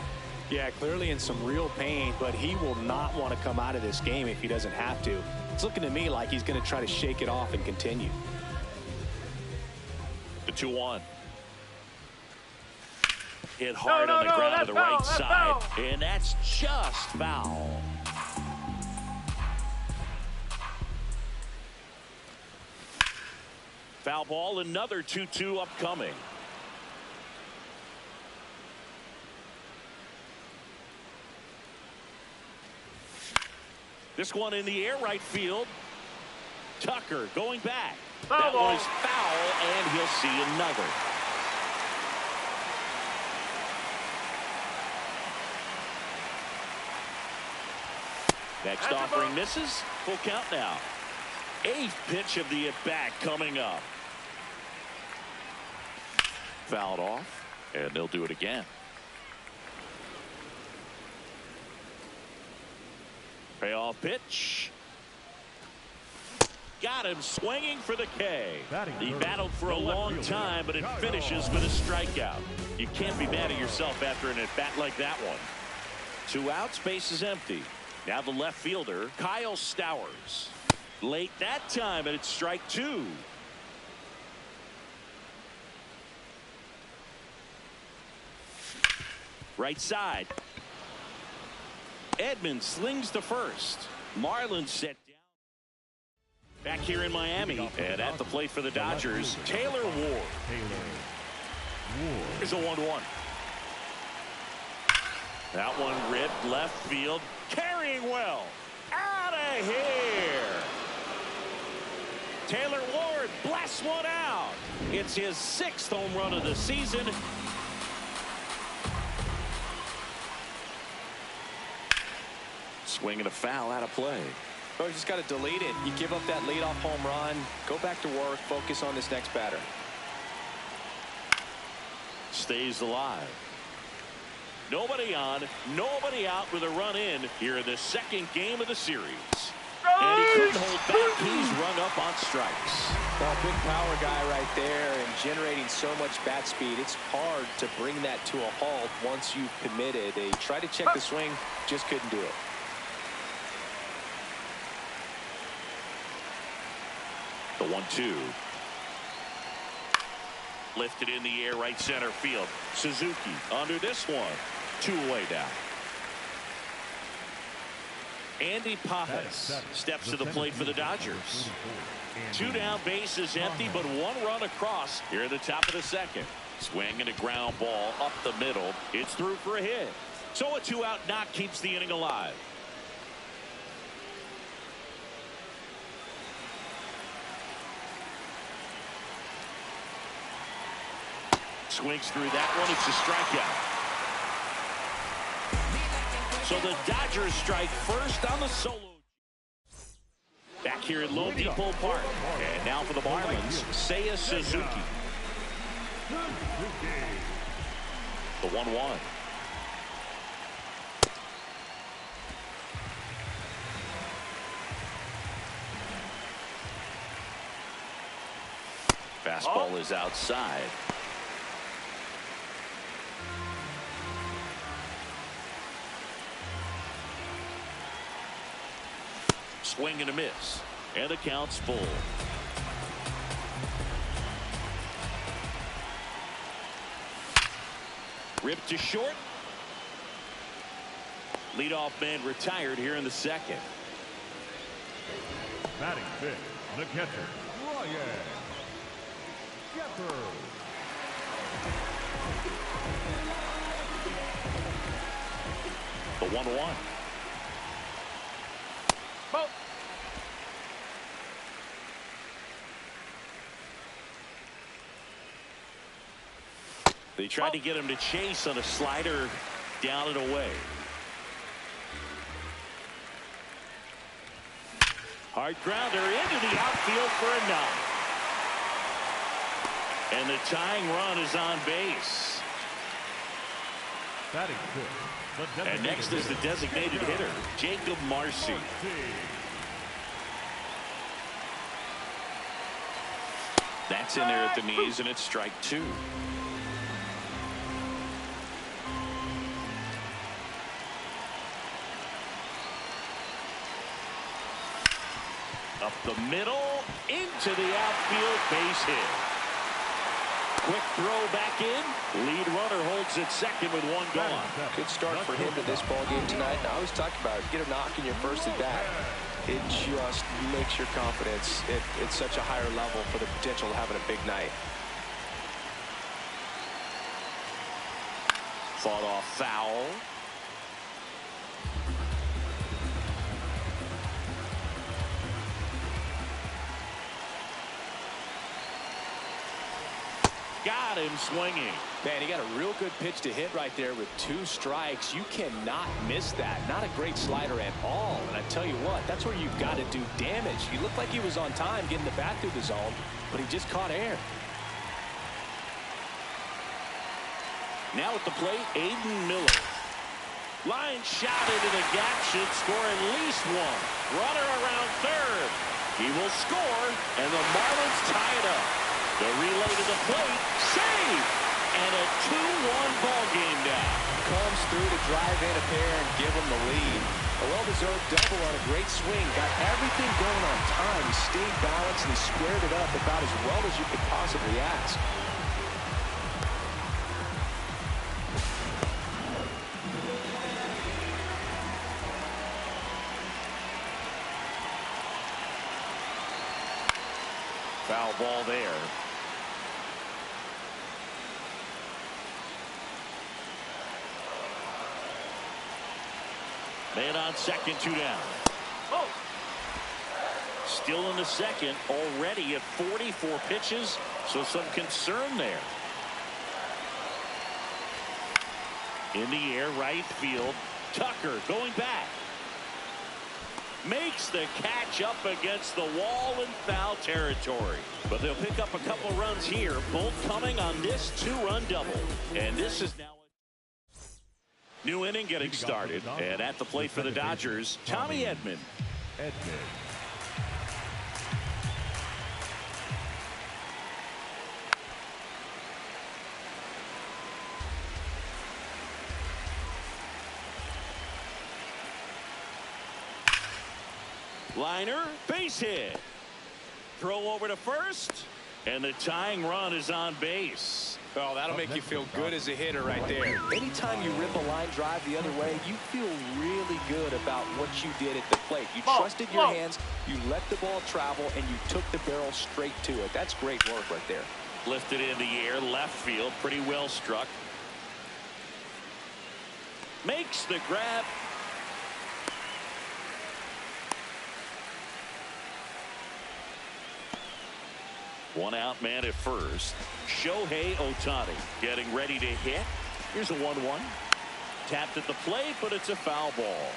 Yeah, clearly in some real pain, but he will not want to come out of this game if he doesn't have to. It's looking to me like he's going to try to shake it off and continue. The 2-1. Hit hard on the ground to the right side, and that's just foul. Foul ball, another 2-2 upcoming. This one in the air right field. Tucker going back. That was foul, and he'll see another. Next offering misses. Full count now. 8th pitch of the at-bat coming up. Fouled off, and they'll do it again. Payoff pitch. Got him swinging for the K. He battled for a long time, but it finishes with a strikeout. You can't be mad at yourself after an at-bat like that one. 2 outs, base is empty. Now the left fielder, Kyle Stowers. Late that time, and it's strike 2. Right side. Edmonds slings to first. Marlins set down. Back here in Miami, and at the plate for the Dodgers, Taylor Ward. Here's a 1-1. That one ripped left field. Carrying well. Out of here. Taylor Ward blasts one out. It's his 6th home run of the season. Swing and a foul out of play. Oh, you just got to delete it. You give up that leadoff home run. Go back to work. Focus on this next batter. Stays alive. Nobody on, nobody out with a run in here in the 2nd game of the series. And he couldn't hold back. He's rung up on strikes. Well, big power guy right there and generating so much bat speed. It's hard to bring that to a halt once you've committed. They tried to check the swing, just couldn't do it. The 1-2. Lifted in the air right center field. Suzuki under this one. 2 away now. Andy Pajas steps to the plate for the Dodgers. 2 down, bases empty, but 1 run across here at the top of the 2nd. Swing and a ground ball up the middle. It's through for a hit. So a 2-out knock keeps the inning alive. Swings through that one. It's a strikeout. So the Dodgers strike first on the solo. Back here at Lone Depot Park. And now for the Marlins, Seiya Suzuki. The 1-1. Fastball is outside. swing and a miss. And the count's full. Ripped to short. Leadoff man retired here in the second. Batting fifth, the catcher, Ryan Jeffers. The 1-1. Ball. They tried to get him to chase on a slider down and away. Hard grounder into the outfield for a knock. And the tying run is on base. Batting fifth, the And next is the designated hitter, Jacob Marcy. That's in there at the knees, and it's strike two. Up the middle, into the outfield, base hit. Quick throw back in. Lead runner holds at second with one gone. Good start for him to this ball game tonight. And I always talk about it. Get a knock in your first at bat. It just makes your confidence at such a higher level for the potential of having a big night. Fought off foul. Got him swinging. Man, he got a real good pitch to hit right there with 2 strikes. You cannot miss that. Not a great slider at all. And I tell you what, that's where you've got to do damage. He looked like he was on time getting the bat through the zone, but he just caught air. Now at the plate, Aiden Miller. Line shot into the gap, should score at least one. Runner around third. He will score, and the Marlins tie it up. The relay to the plate, save, and a 2-1 ball game now. Comes through to drive in a pair and give him the lead. A well-deserved double on a great swing. Got everything going on time. He stayed balanced and he squared it up about as well as you could possibly ask. Foul ball there. Man on second, 2 down. Oh. Still in the second, already at 44 pitches, so some concern there. In the air, right field. Tucker going back. Makes the catch up against the wall in foul territory. But they'll pick up a couple runs here, both coming on this 2-run double. And this is now a new inning getting started. And at the plate for the Dodgers, Tommy Edman. Liner, base hit. Throw over to first, and the tying run is on base. Oh, that'll make you feel good as a hitter right there. Anytime you rip a line drive the other way, you feel really good about what you did at the plate. You trusted your hands, you let the ball travel, and you took the barrel straight to it. That's great work right there. Lifted in the air, left field, pretty well struck. Makes the grab. One out man at first. Shohei Ohtani getting ready to hit. Here's a 1-1. Tapped at the plate, but it's a foul ball.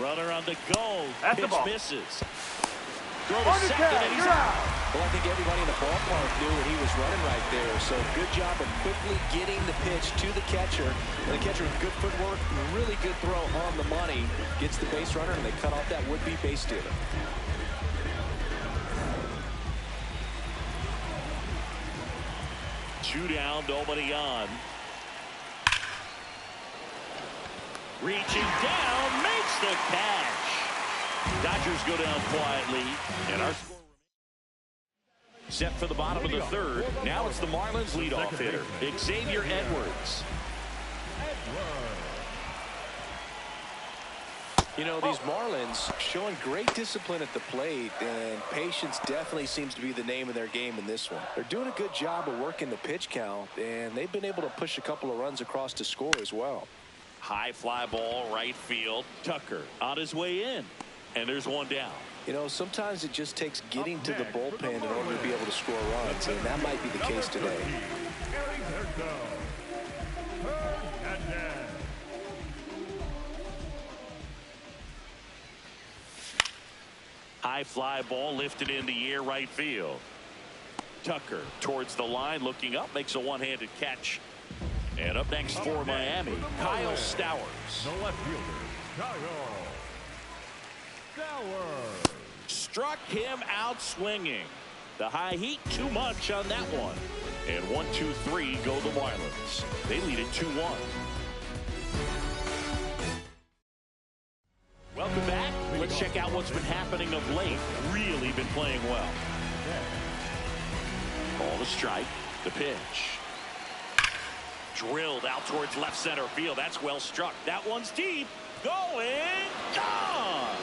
Runner on the go. That's the Pitch ball. misses. Throw to second, and he's out. Well, I think everybody in the ballpark knew what he was running right there. So good job of quickly getting the pitch to the catcher. And the catcher with good footwork, really good throw on the money. Gets the base runner, and they cut off that would-be base stealer. Two down, nobody on. Reaching down, makes the catch. Dodgers go down quietly, and our score set for the bottom of the third. Now it's the Marlins leadoff hitter, Xavier Edwards. You know, these Marlins showing great discipline at the plate, and patience definitely seems to be the name of their game in this one. They're doing a good job of working the pitch count, and they've been able to push a couple of runs across to score as well. High fly ball, right field. Tucker on his way in, and there's one down. You know, sometimes it just takes getting to the bullpen in order to be able to score runs, and that might be the case today. High fly ball lifted in the air, right field. Tucker towards the line, looking up, makes a one-handed catch. And up next for Miami, Kyle Stowers. The left fielder, Kyle Stowers. Struck him out swinging. The high heat, too much on that one. And 1-2-3 go the Marlins. They lead it 2-1. Welcome back. Let's check out what's been happening of late. Really been playing well. Ball to strike. The pitch. Drilled out towards left center field. That's well struck. That one's deep. Going. Gone.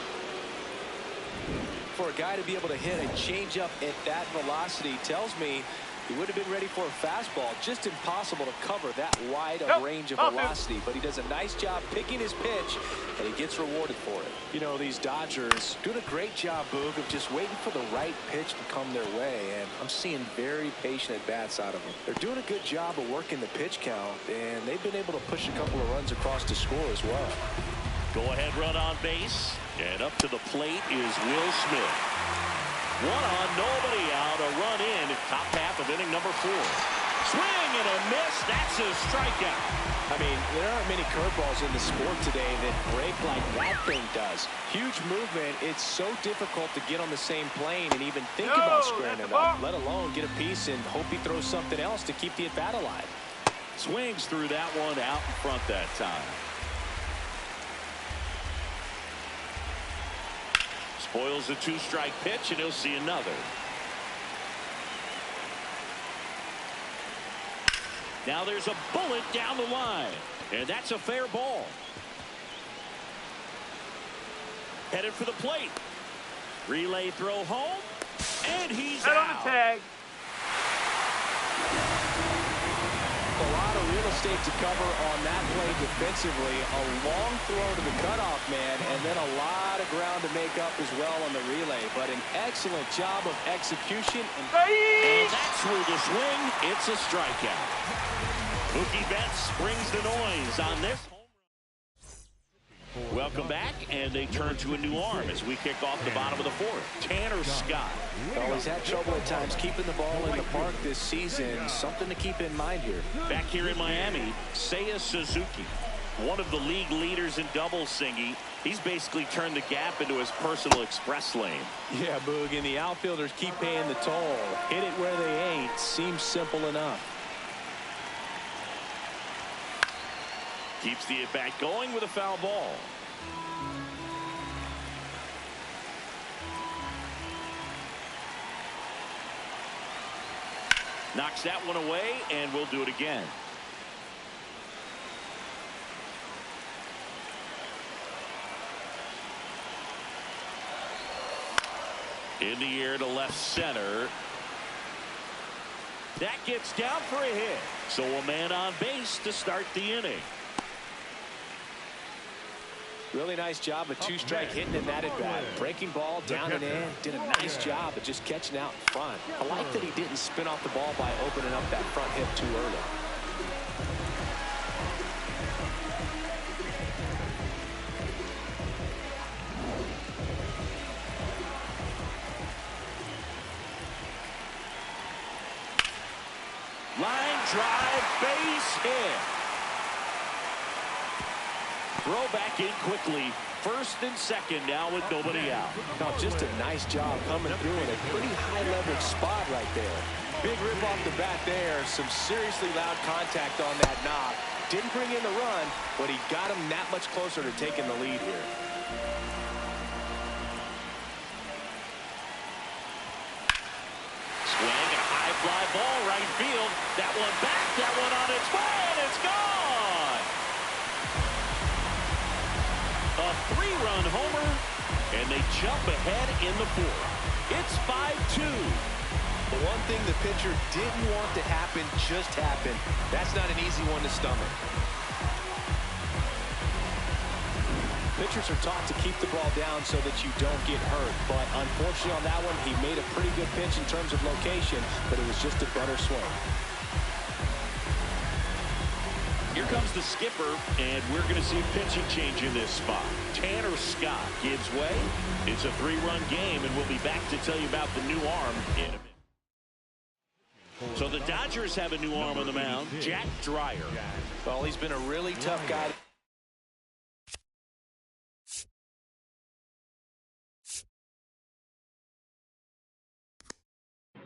For a guy to be able to hit a changeup at that velocity tells me he would have been ready for a fastball. Just impossible to cover that wide a range of velocity. But he does a nice job picking his pitch, and he gets rewarded for it. You know, these Dodgers doing a great job, Boog, of just waiting for the right pitch to come their way. And I'm seeing very patient at-bats out of them. They're doing a good job of working the pitch count, and they've been able to push a couple of runs across to score as well. Go ahead run on base. And up to the plate is Will Smith. One on, nobody out. A run in at top half of inning number 4. Swing and a miss. That's a strikeout. I mean, there aren't many curveballs in the sport today that break like that thing does. Huge movement. It's so difficult to get on the same plane and even think about squaring it up, let alone get a piece and hope he throws something else to keep the at-bat alive. Swings through that one out in front that time. Spoils a 2-strike pitch, and he'll see another. Now there's a bullet down the line, and that's a fair ball. Headed for the plate. Relay throw home, and he's out. On the tag. A lot of real estate to cover on that play defensively. A long throw to the cutoff man, and then a lot of ground to make up as well on the relay. But an excellent job of execution. And that's through the swing. It's a strikeout. Mookie Betts brings the noise on this. Welcome back, and they turn to a new arm as we kick off the bottom of the 4th. Tanner Scott. Well, he's had trouble at times keeping the ball in the park this season. Something to keep in mind here. Back here in Miami, Seiya Suzuki, one of the league leaders in double singing. He's basically turned the gap into his personal express lane. Yeah, Boog, and the outfielders keep paying the toll. Hit it where they ain't. Seems simple enough. Keeps the at-bat going with a foul ball. Knocks that one away, and we'll do it again. In the air to left center. That gets down for a hit. So a man on base to start the inning. Really nice job of 2-strike hitting in that at-bat. Breaking ball down and in. Did a nice job of just catching out in front. I like that he didn't spin off the ball by opening up that front hip too early. Line drive, base hit. Throw back in quickly. First and second now with nobody out. No, just a nice job coming through in a pretty high leverage spot right there. Big rip off the bat there. Some seriously loud contact on that knock. Didn't bring in the run, but he got him that much closer to taking the lead here. Swing and a high fly ball right field. That one back, that one on its way, and it's gone. A 3-run homer, and they jump ahead in the 4th. It's 5-2. The one thing the pitcher didn't want to happen just happened. That's not an easy one to stomach. Pitchers are taught to keep the ball down so that you don't get hurt. But unfortunately on that one, he made a pretty good pitch in terms of location, but it was just a better swing. Here comes the skipper, and we're going to see a pitching change in this spot. Tanner Scott gives way. It's a 3-run game, and we'll be back to tell you about the new arm in a minute. So the Dodgers have a new arm on the mound, Jack Dreyer. Well, he's been a really tough guy.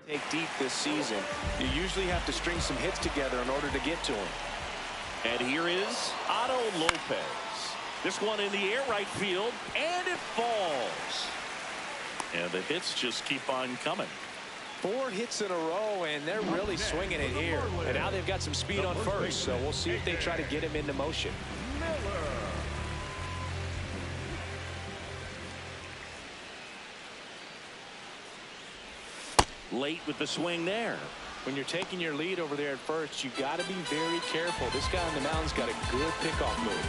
Take deep this season. You usually have to string some hits together in order to get to him. And here is Otto Lopez. This one in the air right field, and it falls. And the hits just keep on coming. 4 hits in a row, and they're really swinging it here. And now they've got some speed on first, so we'll see if they try to get him into motion. Late with the swing there. When you're taking your lead over there at first, you got to be very careful. This guy on the mound's got a good pickoff move.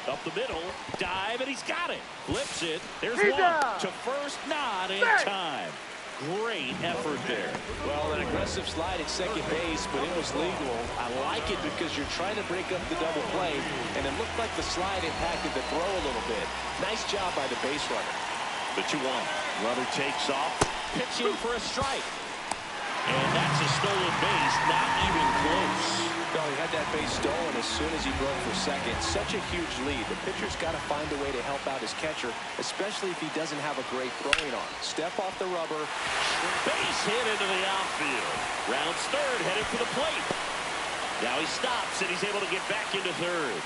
Up the middle, dive, and he's got it. Flips it. There's He's one. out. To first, not in time. Great effort there. Well, an aggressive slide at second base, but it was legal. I like it because you're trying to break up the double play, and it looked like the slide impacted the throw a little bit. Nice job by the base runner. The 2-1. Runner takes off, pitching for a strike. And that's a stolen base, not even close. No, he had that base stolen as soon as he broke for second. Such a huge lead. The pitcher's got to find a way to help out his catcher, especially if he doesn't have a great throwing arm. Step off the rubber. Base hit into the outfield. Rounds third, headed for the plate. Now he stops, and he's able to get back into third.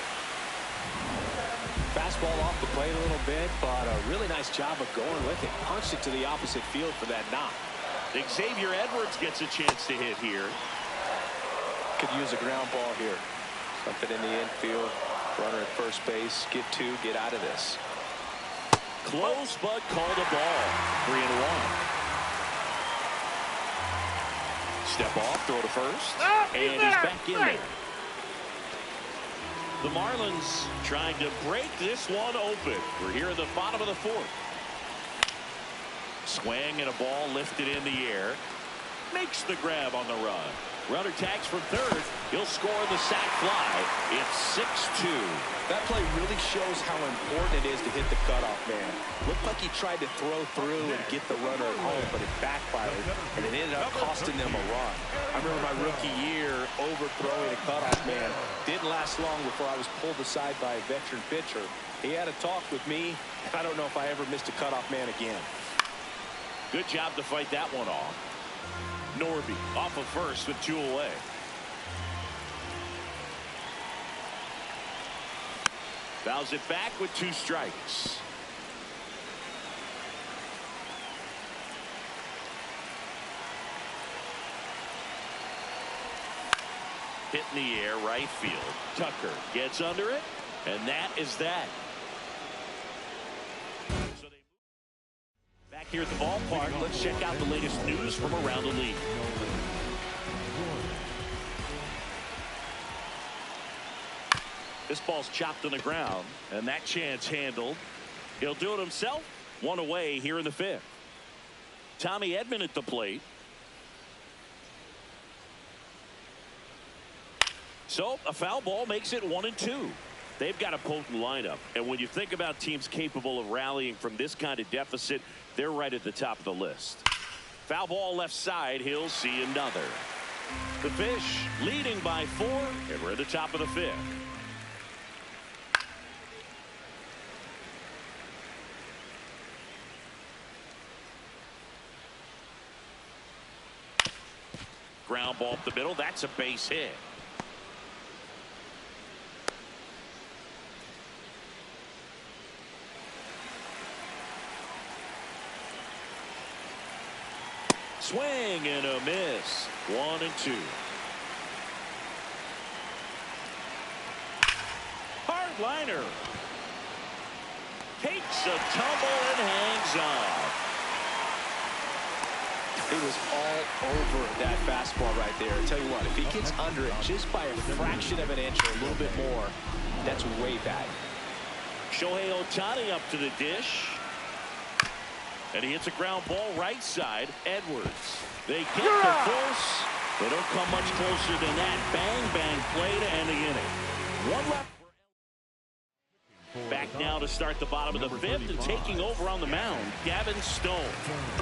Fastball off the plate a little bit, but a really nice job of going with it. Punched it to the opposite field for that knock. Xavier Edwards gets a chance to hit here. Could use a ground ball here. Something in the infield. Runner at first base. Get 2, get out of this. Close, but called a ball. 3-1. Step off, throw to first. And he's back in there. The Marlins trying to break this one open. We're here in the bottom of the 4th. Swing and a ball lifted in the air. Makes the grab on the run. Runner tags from third. He'll score the sac fly. It's 6-2. That play really shows how important it is to hit the cutoff man. Looked like he tried to throw through and get the runner at home, but it backfired, and it ended up costing them a run. I remember my rookie year overthrowing a cutoff man. Didn't last long before I was pulled aside by a veteran pitcher. He had a talk with me. I don't know if I ever missed a cutoff man again. Good job to fight that one off. Norby off of first with 2 away. Fouls it back with 2 strikes. Hit in the air, right field. Tucker gets under it, and that is that. So they back here at the ballpark. Let's check out the latest news from around the league. This ball's chopped on the ground, and that chance handled. He'll do it himself. 1 away here in the 5th. Tommy Edman at the plate. So a foul ball makes it 1-2. They've got a potent lineup, and when you think about teams capable of rallying from this kind of deficit, they're right at the top of the list. Foul ball left side. He'll see another. The Fish leading by 4, and we're at the top of the 5th. ground ball up the middle. That's a base hit. Swing and a miss. 1-2. Hard liner. Takes a tumble and hangs on. He was all over that fastball right there. I tell you what, if he gets under it just by a fraction of an inch or a little bit more, that's way back. Shohei Ohtani up to the dish. And he hits a ground ball right side. Edwards. They get the force. They don't come much closer than that. Bang, bang play to end the inning. One left. Back now to start the bottom of the fifth and taking over on the mound, Gavin Stone.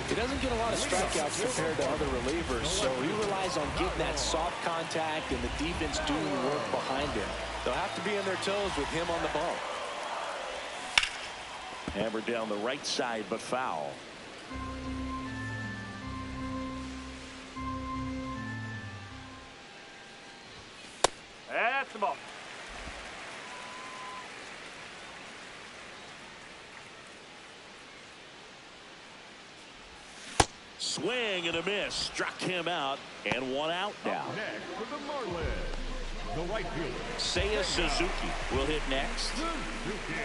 He doesn't get a lot of strikeouts compared to other relievers, so he relies on getting that soft contact and the defense doing work behind him. They'll have to be on their toes with him on the ball. Hammered down the right side, but foul. That's the ball. Swing and a miss. Struck him out, and one out now. Next for the Marlins, the right fielder, Seiya Suzuki will hit next. Suzuki.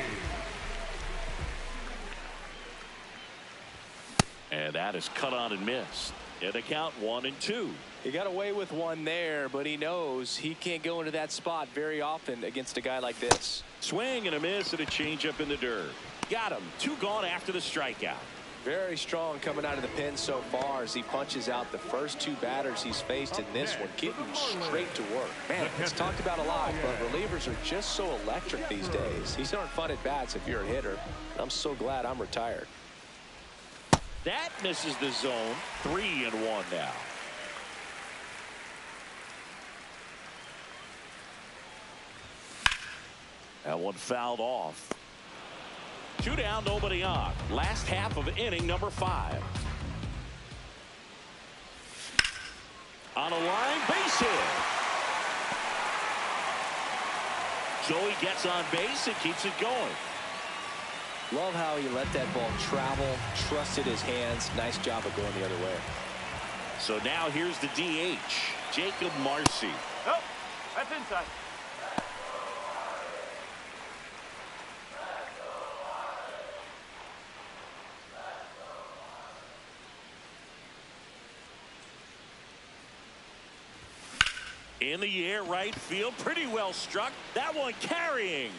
And that is cut on and missed. And the count 1-2. He got away with one there, but he knows he can't go into that spot very often against a guy like this. Swing and a miss and a changeup in the dirt. Got him. 2 gone after the strikeout. Very strong coming out of the pen so far as he punches out the first 2 batters he's faced in this one, getting straight to work. Man, it's talked about a lot, but relievers are just so electric these days. These aren't fun at bats if you're a hitter. I'm so glad I'm retired. That misses the zone. 3-1 now. That one fouled off. 2 down, nobody on. Last half of inning number 5. On a line, base hit. Joey gets on base and keeps it going. Love how he let that ball travel, trusted his hands. Nice job of going the other way. So now here's the DH, Jacob Marcy. Nope, that's inside. In the air, right field, pretty well struck. That one carrying.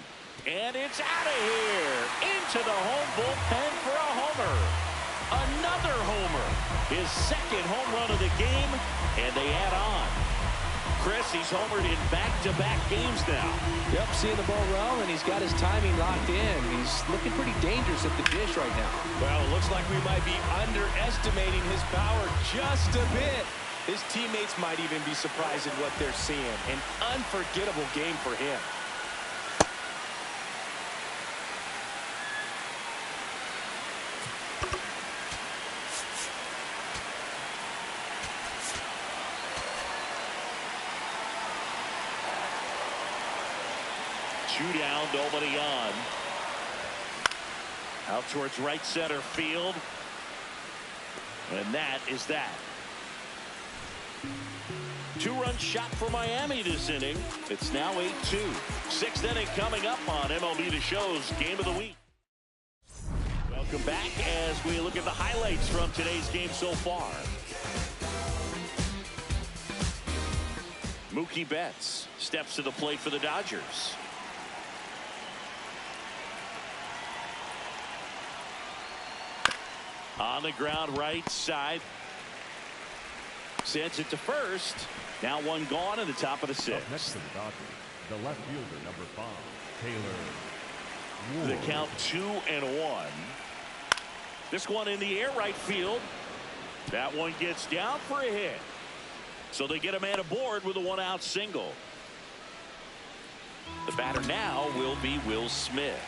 And it's out of here. Into the home bullpen for a homer. Another homer. His second home run of the game, and they add on. Chris, he's homered in back-to-back games now. Yep, seeing the ball well, and he's got his timing locked in. He's looking pretty dangerous at the dish right now. Well, it looks like we might be underestimating his power just a bit. His teammates might even be surprised at what they're seeing. An unforgettable game for him. Two down, nobody on. Out towards right center field. And that is that. 2-run shot for Miami this inning. It's now 8-2. 6th inning coming up on MLB The Show's Game of the Week. Welcome back as we look at the highlights from today's game so far. Mookie Betts steps to the plate for the Dodgers. On the ground right side. Sends it to first. Now one gone in the top of the 6th. Next to the Dodgers, the left fielder, number 5, Taylor Ward. The count 2-1. This one in the air right field. That one gets down for a hit. So they get a man aboard with a 1-out single. The batter now will be Will Smith.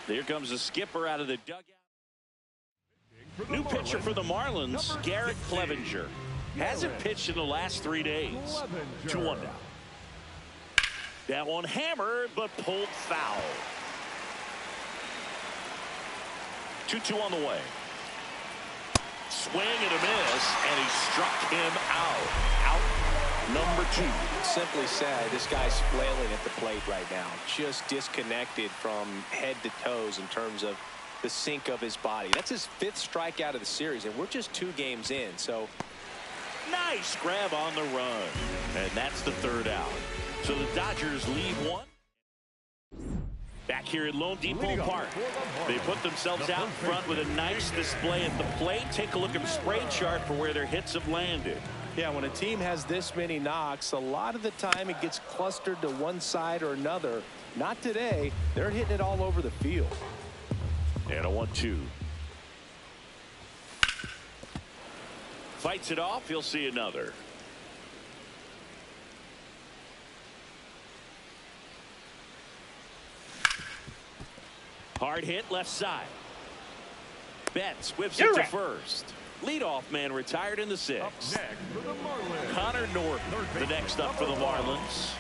There comes the skipper out of the dugout. New pitcher for the Marlins, Garrett Clevenger. Hasn't pitched in the last 3 days. 2-1 now. That one hammered, but pulled foul. 2-2 on the way. Swing and a miss, and he struck him out. Out number 2. Simply said, this guy's flailing at the plate right now. Just disconnected from head to toes in terms of the sink of his body. That's his 5th strikeout of the series, and we're just 2 games in. So nice grab on the run. And that's the 3rd out. So the Dodgers lead 1. Back here at Lone Depot Park, they put themselves out front with a nice display at the plate. Take a look at the spray chart for where their hits have landed. yeah, when a team has this many knocks, a lot of the time it gets clustered to one side or another. Not today. They're hitting it all over the field. And a 1-2. Fights it off. He'll see another. Hard hit left side. Betts whips it to first. Leadoff man retired in the 6th. Next for the Marlins. Connor Norton, the next up for the Marlins.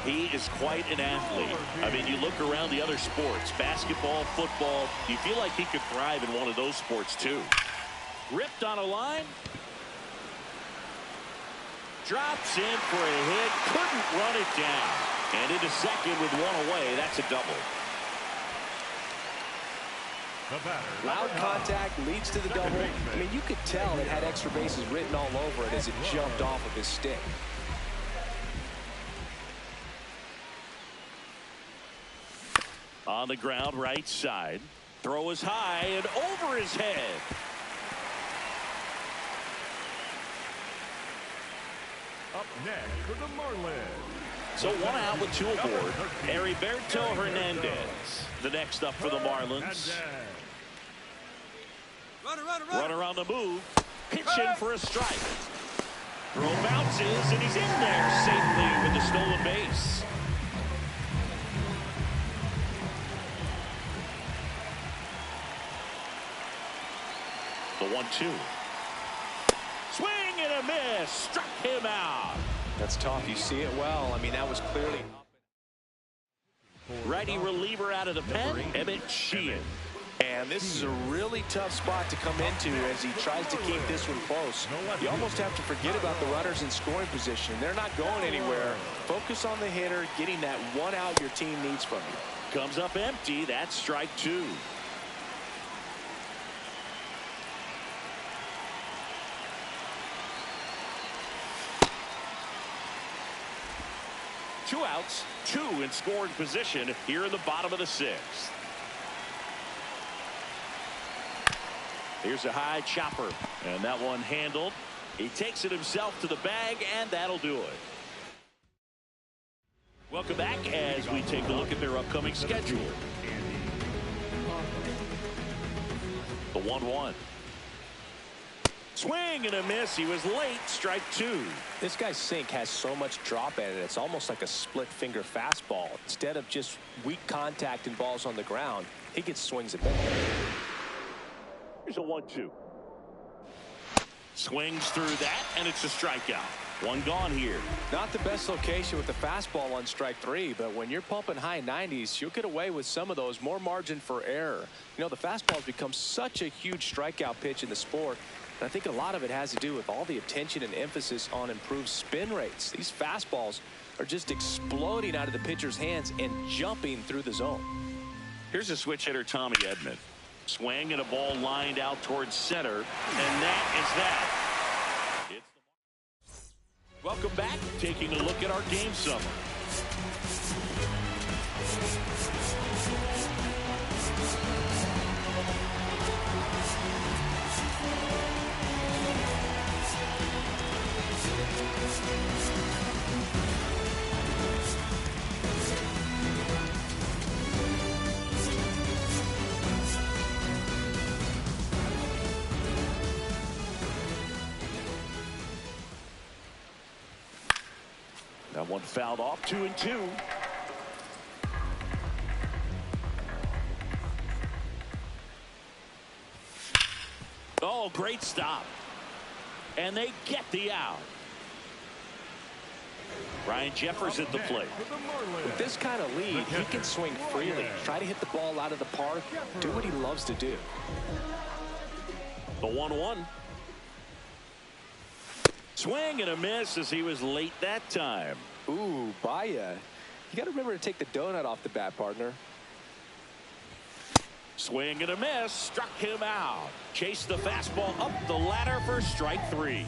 He is quite an athlete. I mean, you look around the other sports, basketball, football, you feel like he could thrive in one of those sports too. Ripped on a line. Drops in for a hit. Couldn't run it down. And into second with 1 away. That's a double. Loud contact leads to the double. I mean, you could tell it had extra bases written all over it as it jumped off of his stick. On the ground, right side. Throw is high and over his head. Up next for the Marlins. So 1 out with 2 aboard. Heriberto Hernandez, the next up for the Marlins. Runner on the move. Pitching for a strike. Throw bounces, and he's in there safely with the stolen base. The 1-2. Swing and a miss. Struck him out. That's tough. You see it well. I mean, that was clearly. Righty reliever out of the pen, Emmett Sheehan. And this is a really tough spot to come into as he tries to keep this one close. You almost have to forget about the runners in scoring position. They're not going anywhere. Focus on the hitter, getting that 1 out your team needs from you. Comes up empty. That's strike 2. Two outs, 2 in scoring position here in the bottom of the 6th. Here's a high chopper, and that one handled. He takes it himself to the bag, and that'll do it. Welcome back as we take a look at their upcoming schedule. The 1-1. Swing and a miss. He was late. Strike 2. This guy's sink has so much drop at it. It's almost like a split finger fastball. Instead of just weak contact and balls on the ground, he gets swings at them. Here's a 1-2. Swings through that, and it's a strikeout. 1 gone here. Not the best location with the fastball on strike 3, but when you're pumping high 90s, you'll get away with some of those. More margin for error. You know, the fastball has become such a huge strikeout pitch in the sport. And I think a lot of it has to do with all the attention and emphasis on improved spin rates. These fastballs are just exploding out of the pitcher's hands and jumping through the zone. Here's a switch hitter, Tommy Edman. Swing and a ball lined out towards center, and that is that. Welcome back. Taking a look at our game summary. That one fouled off. 2-2. Oh, great stop. And they get the out. Ryan Jeffers at the plate. With this kind of lead, he can swing freely, try to hit the ball out of the park, do what he loves to do. The 1-1. Swing and a miss as he was late that time. Ooh, Baya. You got to remember to take the donut off the bat, partner. Swing and a miss. Struck him out. Chased the fastball up the ladder for strike 3.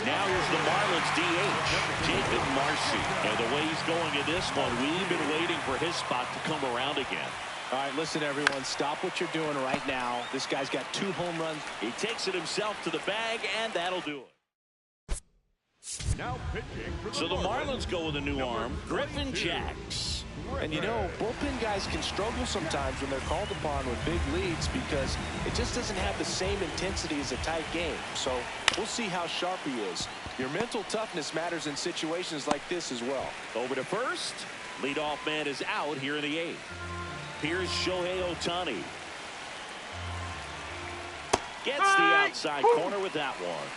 Now here's the Marlins DH, Jacob Marcy. And the way he's going in this one, we've been waiting for his spot to come around again. All right, listen, everyone. Stop what you're doing right now. This guy's got 2 home runs. He takes it himself to the bag, and that'll do it. Now pitching for So the Marlins go with a new arm, Griffin Jacks. And you know, bullpen guys can struggle sometimes when they're called upon with big leads because it just doesn't have the same intensity as a tight game. So we'll see how sharp he is. Your mental toughness matters in situations like this as well. Over to first. Leadoff man is out here in the 8th. Here's Shohei Ohtani. Gets the outside corner with that one.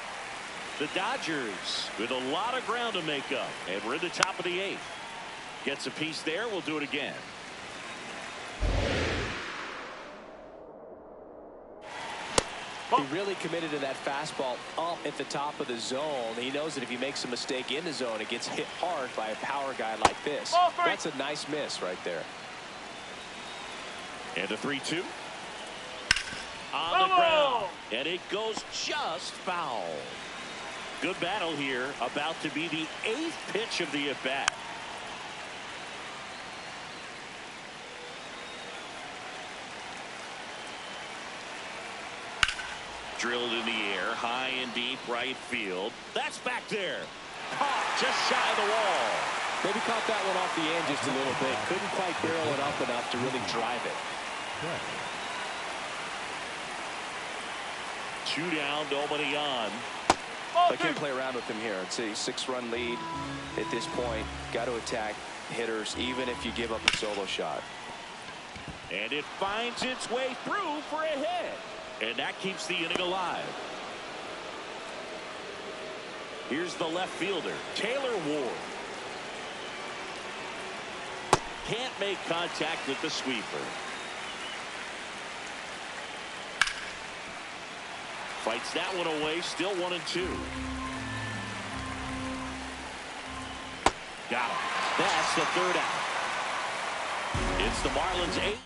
The Dodgers with a lot of ground to make up. And we're in the top of the 8th. Gets a piece there. We'll do it again. He really committed to that fastball up at the top of the zone. He knows that if he makes a mistake in the zone, it gets hit hard by a power guy like this. That's a nice miss right there. And a 3-2. On the ground. And it goes just foul. Good battle here. About to be the 8th pitch of the at-bat. Drilled in the air, high and deep right field. That's back there. Caught just shy of the wall. Maybe caught that one off the end just a little bit. Couldn't quite barrel it up enough to really drive it. 2 down, nobody on. I can't play around with him here. It's a 6-run lead at this point. Got to attack hitters even if you give up a solo shot. And it finds its way through for a hit. And that keeps the inning alive. Here's the left fielder, Taylor Ward. Can't make contact with the sweeper. Fights that one away, still 1-2. Got him. That's the 3rd out. It's the Marlins 8.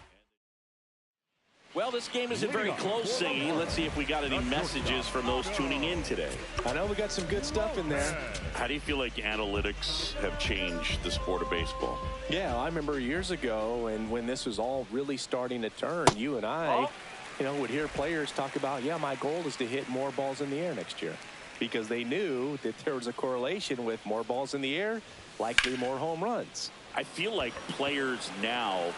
Well, this game isn't very close, Singy. Let's see if we got any messages from those tuning in today. I know we got some good stuff in there. How do you feel like analytics have changed the sport of baseball? Yeah, I remember years ago and when this was all really starting to turn, you and I, would hear players talk about, yeah, my goal is to hit more balls in the air next year. Because they knew that there was a correlation with more balls in the air, likely more home runs. I feel like players now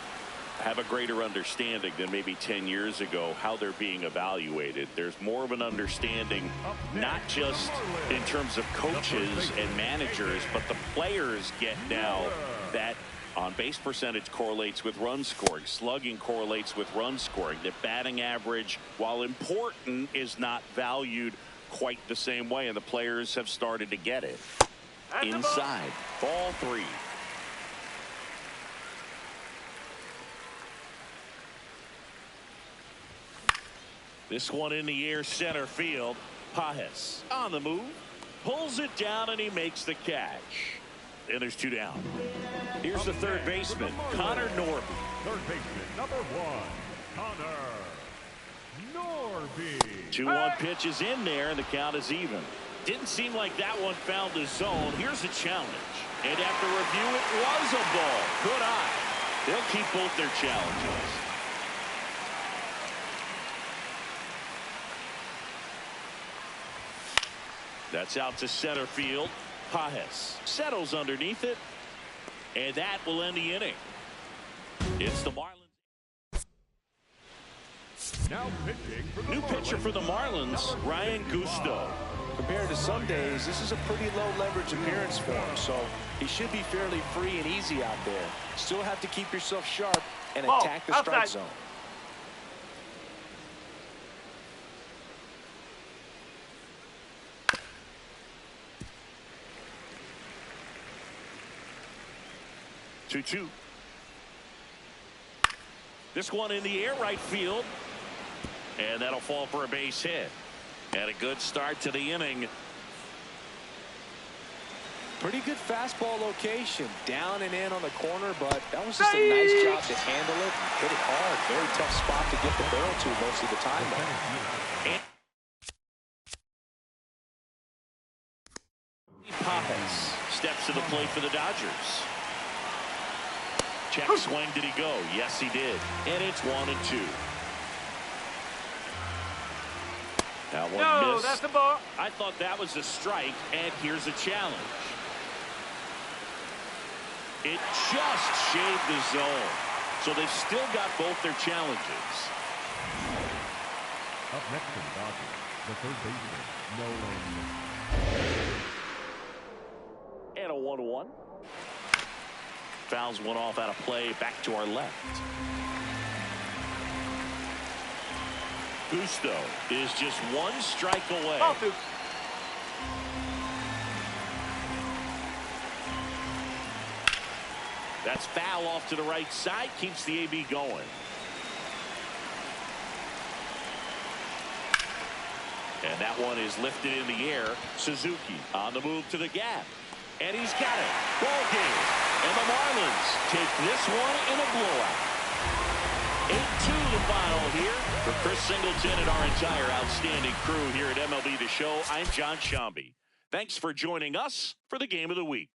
have a greater understanding than maybe 10 years ago how they're being evaluated. There's more of an understanding, not just in terms of coaches and managers, but the players get now that on base percentage correlates with run scoring, slugging correlates with run scoring, that batting average, while important, is not valued quite the same way, and the players have started to get it. Inside, ball 3. This one in the air, center field. Pajes on the move, pulls it down, and he makes the catch. And there's 2 down. Here's the third baseman, Connor Norby. Third baseman, number 1, Connor Norby. 2-1 pitch is in there, and the count is even. Didn't seem like that one found the zone. Here's a challenge. And after review, it was a ball. Good eye. They'll keep both their challenges. That's out to center field. Pajes settles underneath it, and that will end the inning. It's the Marlins. Now pitching for the New pitcher for the Marlins, Ryan Gusto. Compared to some days, this is a pretty low leverage appearance for him, so he should be fairly free and easy out there. Still have to keep yourself sharp and attack the strike zone. 2-2. This one in the air right field. And that'll fall for a base hit. And a good start to the inning. Pretty good fastball location. Down and in on the corner, but that was just a nice job to handle it and hit it hard. Very tough spot to get the barrel to most of the time, though. And Pappas steps to the plate for the Dodgers. Check swing. Did he go? Yes, he did. And it's 1-2. That one missed. That's the ball. I thought that was a strike, and here's a challenge. It just shaved the zone. So they've still got both their challenges. Up next for the Dodgers, the third baseman, Nolan. And a 1-1. Fouls one off out of play. Back to our left. Busto is just one strike away. Ball two. That's foul off to the right side. Keeps the AB going. And that one is lifted in the air. Suzuki on the move to the gap. And he's got it. Ball game. And the Marlins take this one in a blowout. 8-2 the final here. For Chris Singleton and our entire outstanding crew here at MLB The Show, I'm John Shambi. Thanks for joining us for the Game of the Week.